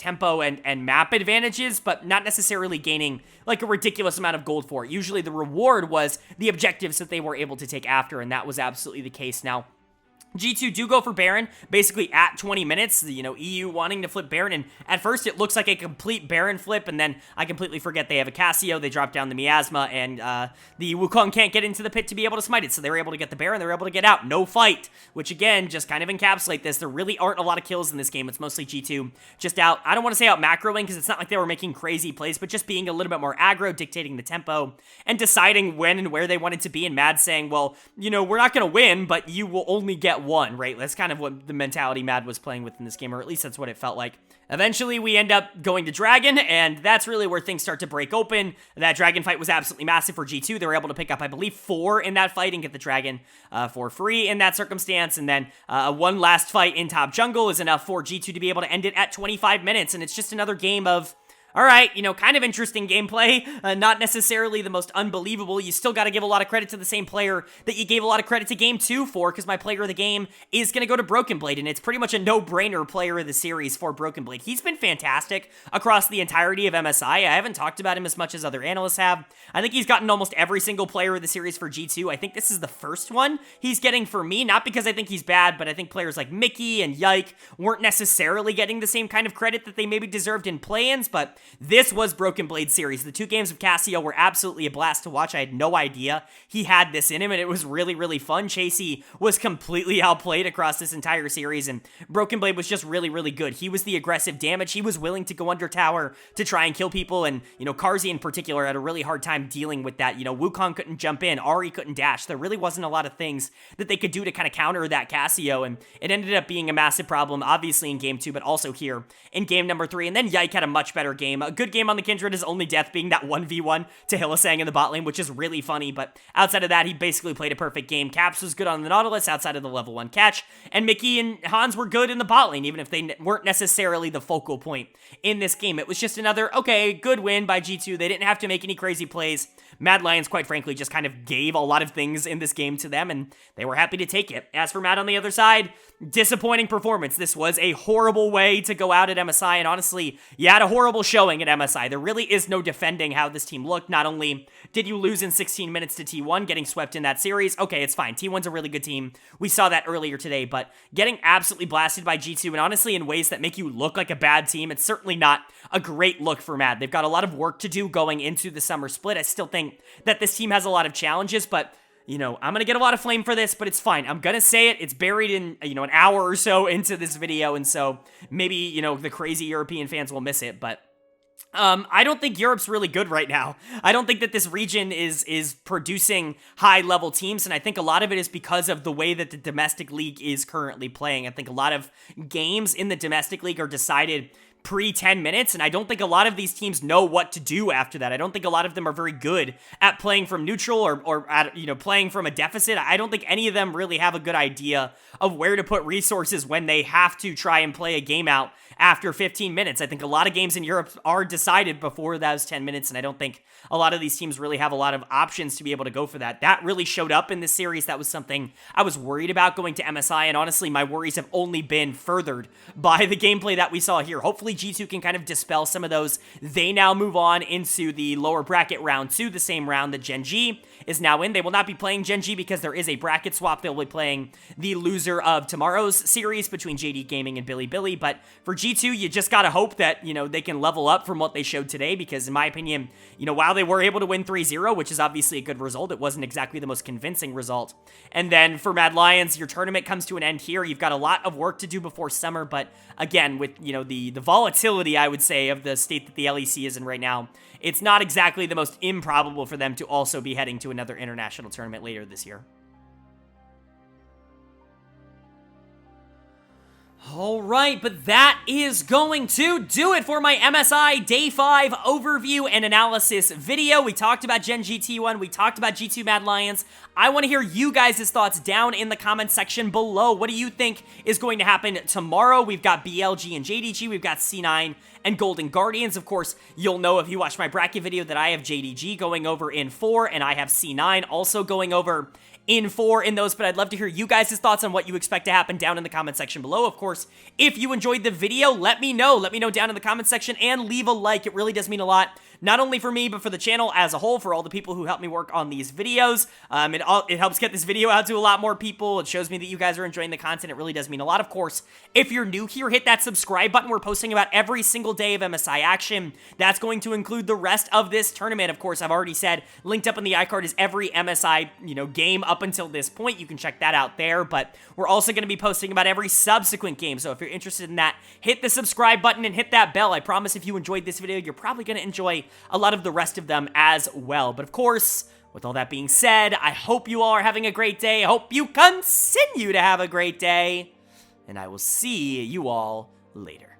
tempo and map advantages, but not necessarily gaining like a ridiculous amount of gold for it. Usually the reward was the objectives that they were able to take after, and that was absolutely the case. Now, G2 do go for Baron, basically at 20 minutes, EU wanting to flip Baron, and at first it looks like a complete Baron flip, and then I completely forget they have a Cassio, they drop down the Miasma, and the Wukong can't get into the pit to be able to smite it, so they were able to get the Baron, they were able to get out, no fight, which again, just kind of encapsulate this. There really aren't a lot of kills in this game. It's mostly G2 just out, I don't want to say out macroing, because it's not like they were making crazy plays, but just being a little bit more aggro, dictating the tempo, and deciding when and where they wanted to be, and Mad saying, well, we're not going to win, but you will only get one, right? That's kind of what the mentality Mad was playing with in this game, or at least that's what it felt like. Eventually, we end up going to Dragon, and that's really where things start to break open. That Dragon fight was absolutely massive for G2. They were able to pick up, I believe, 4 in that fight and get the Dragon for free in that circumstance, and then one last fight in top jungle is enough for G2 to be able to end it at 25 minutes, and it's just another game of, all right, kind of interesting gameplay, not necessarily the most unbelievable. You still got to give a lot of credit to the same player that you gave a lot of credit to Game 2 for, because my player of the game is going to go to Broken Blade, and it's pretty much a no-brainer player of the series for Broken Blade. He's been fantastic across the entirety of MSI. I haven't talked about him as much as other analysts have. I think he's gotten almost every single player of the series for G2. I think this is the first one he's getting for me, not because I think he's bad, but I think players like Mickey and Yike weren't necessarily getting the same kind of credit that they maybe deserved in play-ins, but this was Broken Blade series. The 2 games of Cassio were absolutely a blast to watch. I had no idea he had this in him, and it was really, really fun. Chasey was completely outplayed across this entire series, and Broken Blade was just really, really good. He was the aggressive damage. He was willing to go under tower to try and kill people, and, Carzzy in particular had a really hard time dealing with that. Wukong couldn't jump in. Ahri couldn't dash. There really wasn't a lot of things that they could do to kind of counter that Cassio, and it ended up being a massive problem, obviously in Game 2, but also here in Game number 3, and then Yike had a much better game. A good game on the Kindred, his only death being that 1v1 to Hylissang in the bot lane, which is really funny, but outside of that, he basically played a perfect game. Caps was good on the Nautilus outside of the level 1 catch, and Mickey and Hans were good in the bot lane, even if they weren't necessarily the focal point in this game. It was just another, okay, good win by G2. They didn't have to make any crazy plays. Mad Lions, quite frankly, just kind of gave a lot of things in this game to them, and they were happy to take it. As for Mad on the other side, disappointing performance. This was a horrible way to go out at MSI, and honestly, you had a horrible showing at MSI. There really is no defending how this team looked. Not only did you lose in 16 minutes to T1, getting swept in that series, okay, it's fine. T1's a really good team. We saw that earlier today, but getting absolutely blasted by G2, and honestly in ways that make you look like a bad team, it's certainly not a great look for Mad. They've got a lot of work to do going into the summer split. I still think that this team has a lot of challenges, but I'm going to get a lot of flame for this, but it's fine. I'm going to say it. It's buried in, an hour or so into this video, and so maybe, the crazy European fans will miss it, but I don't think Europe's really good right now. I don't think that this region is producing high-level teams, and I think a lot of it is because of the way that the domestic league is currently playing. I think a lot of games in the domestic league are decided pre-10 minutes, and I don't think a lot of these teams know what to do after that. I don't think a lot of them are very good at playing from neutral or at, playing from a deficit. I don't think any of them really have a good idea of where to put resources when they have to try and play a game out after 15 minutes. I think a lot of games in Europe are decided before those 10 minutes, and I don't think a lot of these teams really have a lot of options to be able to go for that. That really showed up in this series. That was something I was worried about going to MSI, and honestly, my worries have only been furthered by the gameplay that we saw here. Hopefully G2 can kind of dispel some of those. They now move on into the lower bracket round 2, the same round that Gen.G is now in. They will not be playing Gen.G because there is a bracket swap. They'll be playing the loser of tomorrow's series between JD Gaming and Billy. But for G2, you just gotta hope that, you know, they can level up from what they showed today, because in my opinion, you know, while they were able to win 3-0, which is obviously a good result, it wasn't exactly the most convincing result. And then for Mad Lions, your tournament comes to an end here. You've got a lot of work to do before summer, but again, with, you know, the volatility, I would say, of the state that the LEC is in right now, it's not exactly the most improbable for them to also be heading to another international tournament later this year. All right, but that is going to do it for my MSI Day 5 overview and analysis video. We talked about Gen.G T1, we talked about G2 Mad Lions. I want to hear you guys' thoughts down in the comment section below. What do you think is going to happen tomorrow? We've got BLG and JDG, we've got C9 and Golden Guardians. Of course, you'll know if you watch my bracket video that I have JDG going over in 4, and I have C9 also going over in 4 in those, but I'd love to hear you guys' thoughts on what you expect to happen down in the comment section below. Of course, if you enjoyed the video, let me know. Let me know down in the comment section, and leave a like. It really does mean a lot, not only for me, but for the channel as a whole, for all the people who help me work on these videos. It helps get this video out to a lot more people. It shows me that you guys are enjoying the content. It really does mean a lot. Of course, if you're new here, hit that subscribe button. We're posting about every single day of MSI action. That's going to include the rest of this tournament. Of course, I've already said, linked up in the iCard is every MSI, you know, game up until this point. You can check that out there, but we're also going to be posting about every subsequent game. So if you're interested in that, hit the subscribe button and hit that bell. I promise if you enjoyed this video, you're probably going to enjoy a lot of the rest of them as well. But of course, with all that being said, I hope you all are having a great day. I hope you continue to have a great day, and I will see you all later.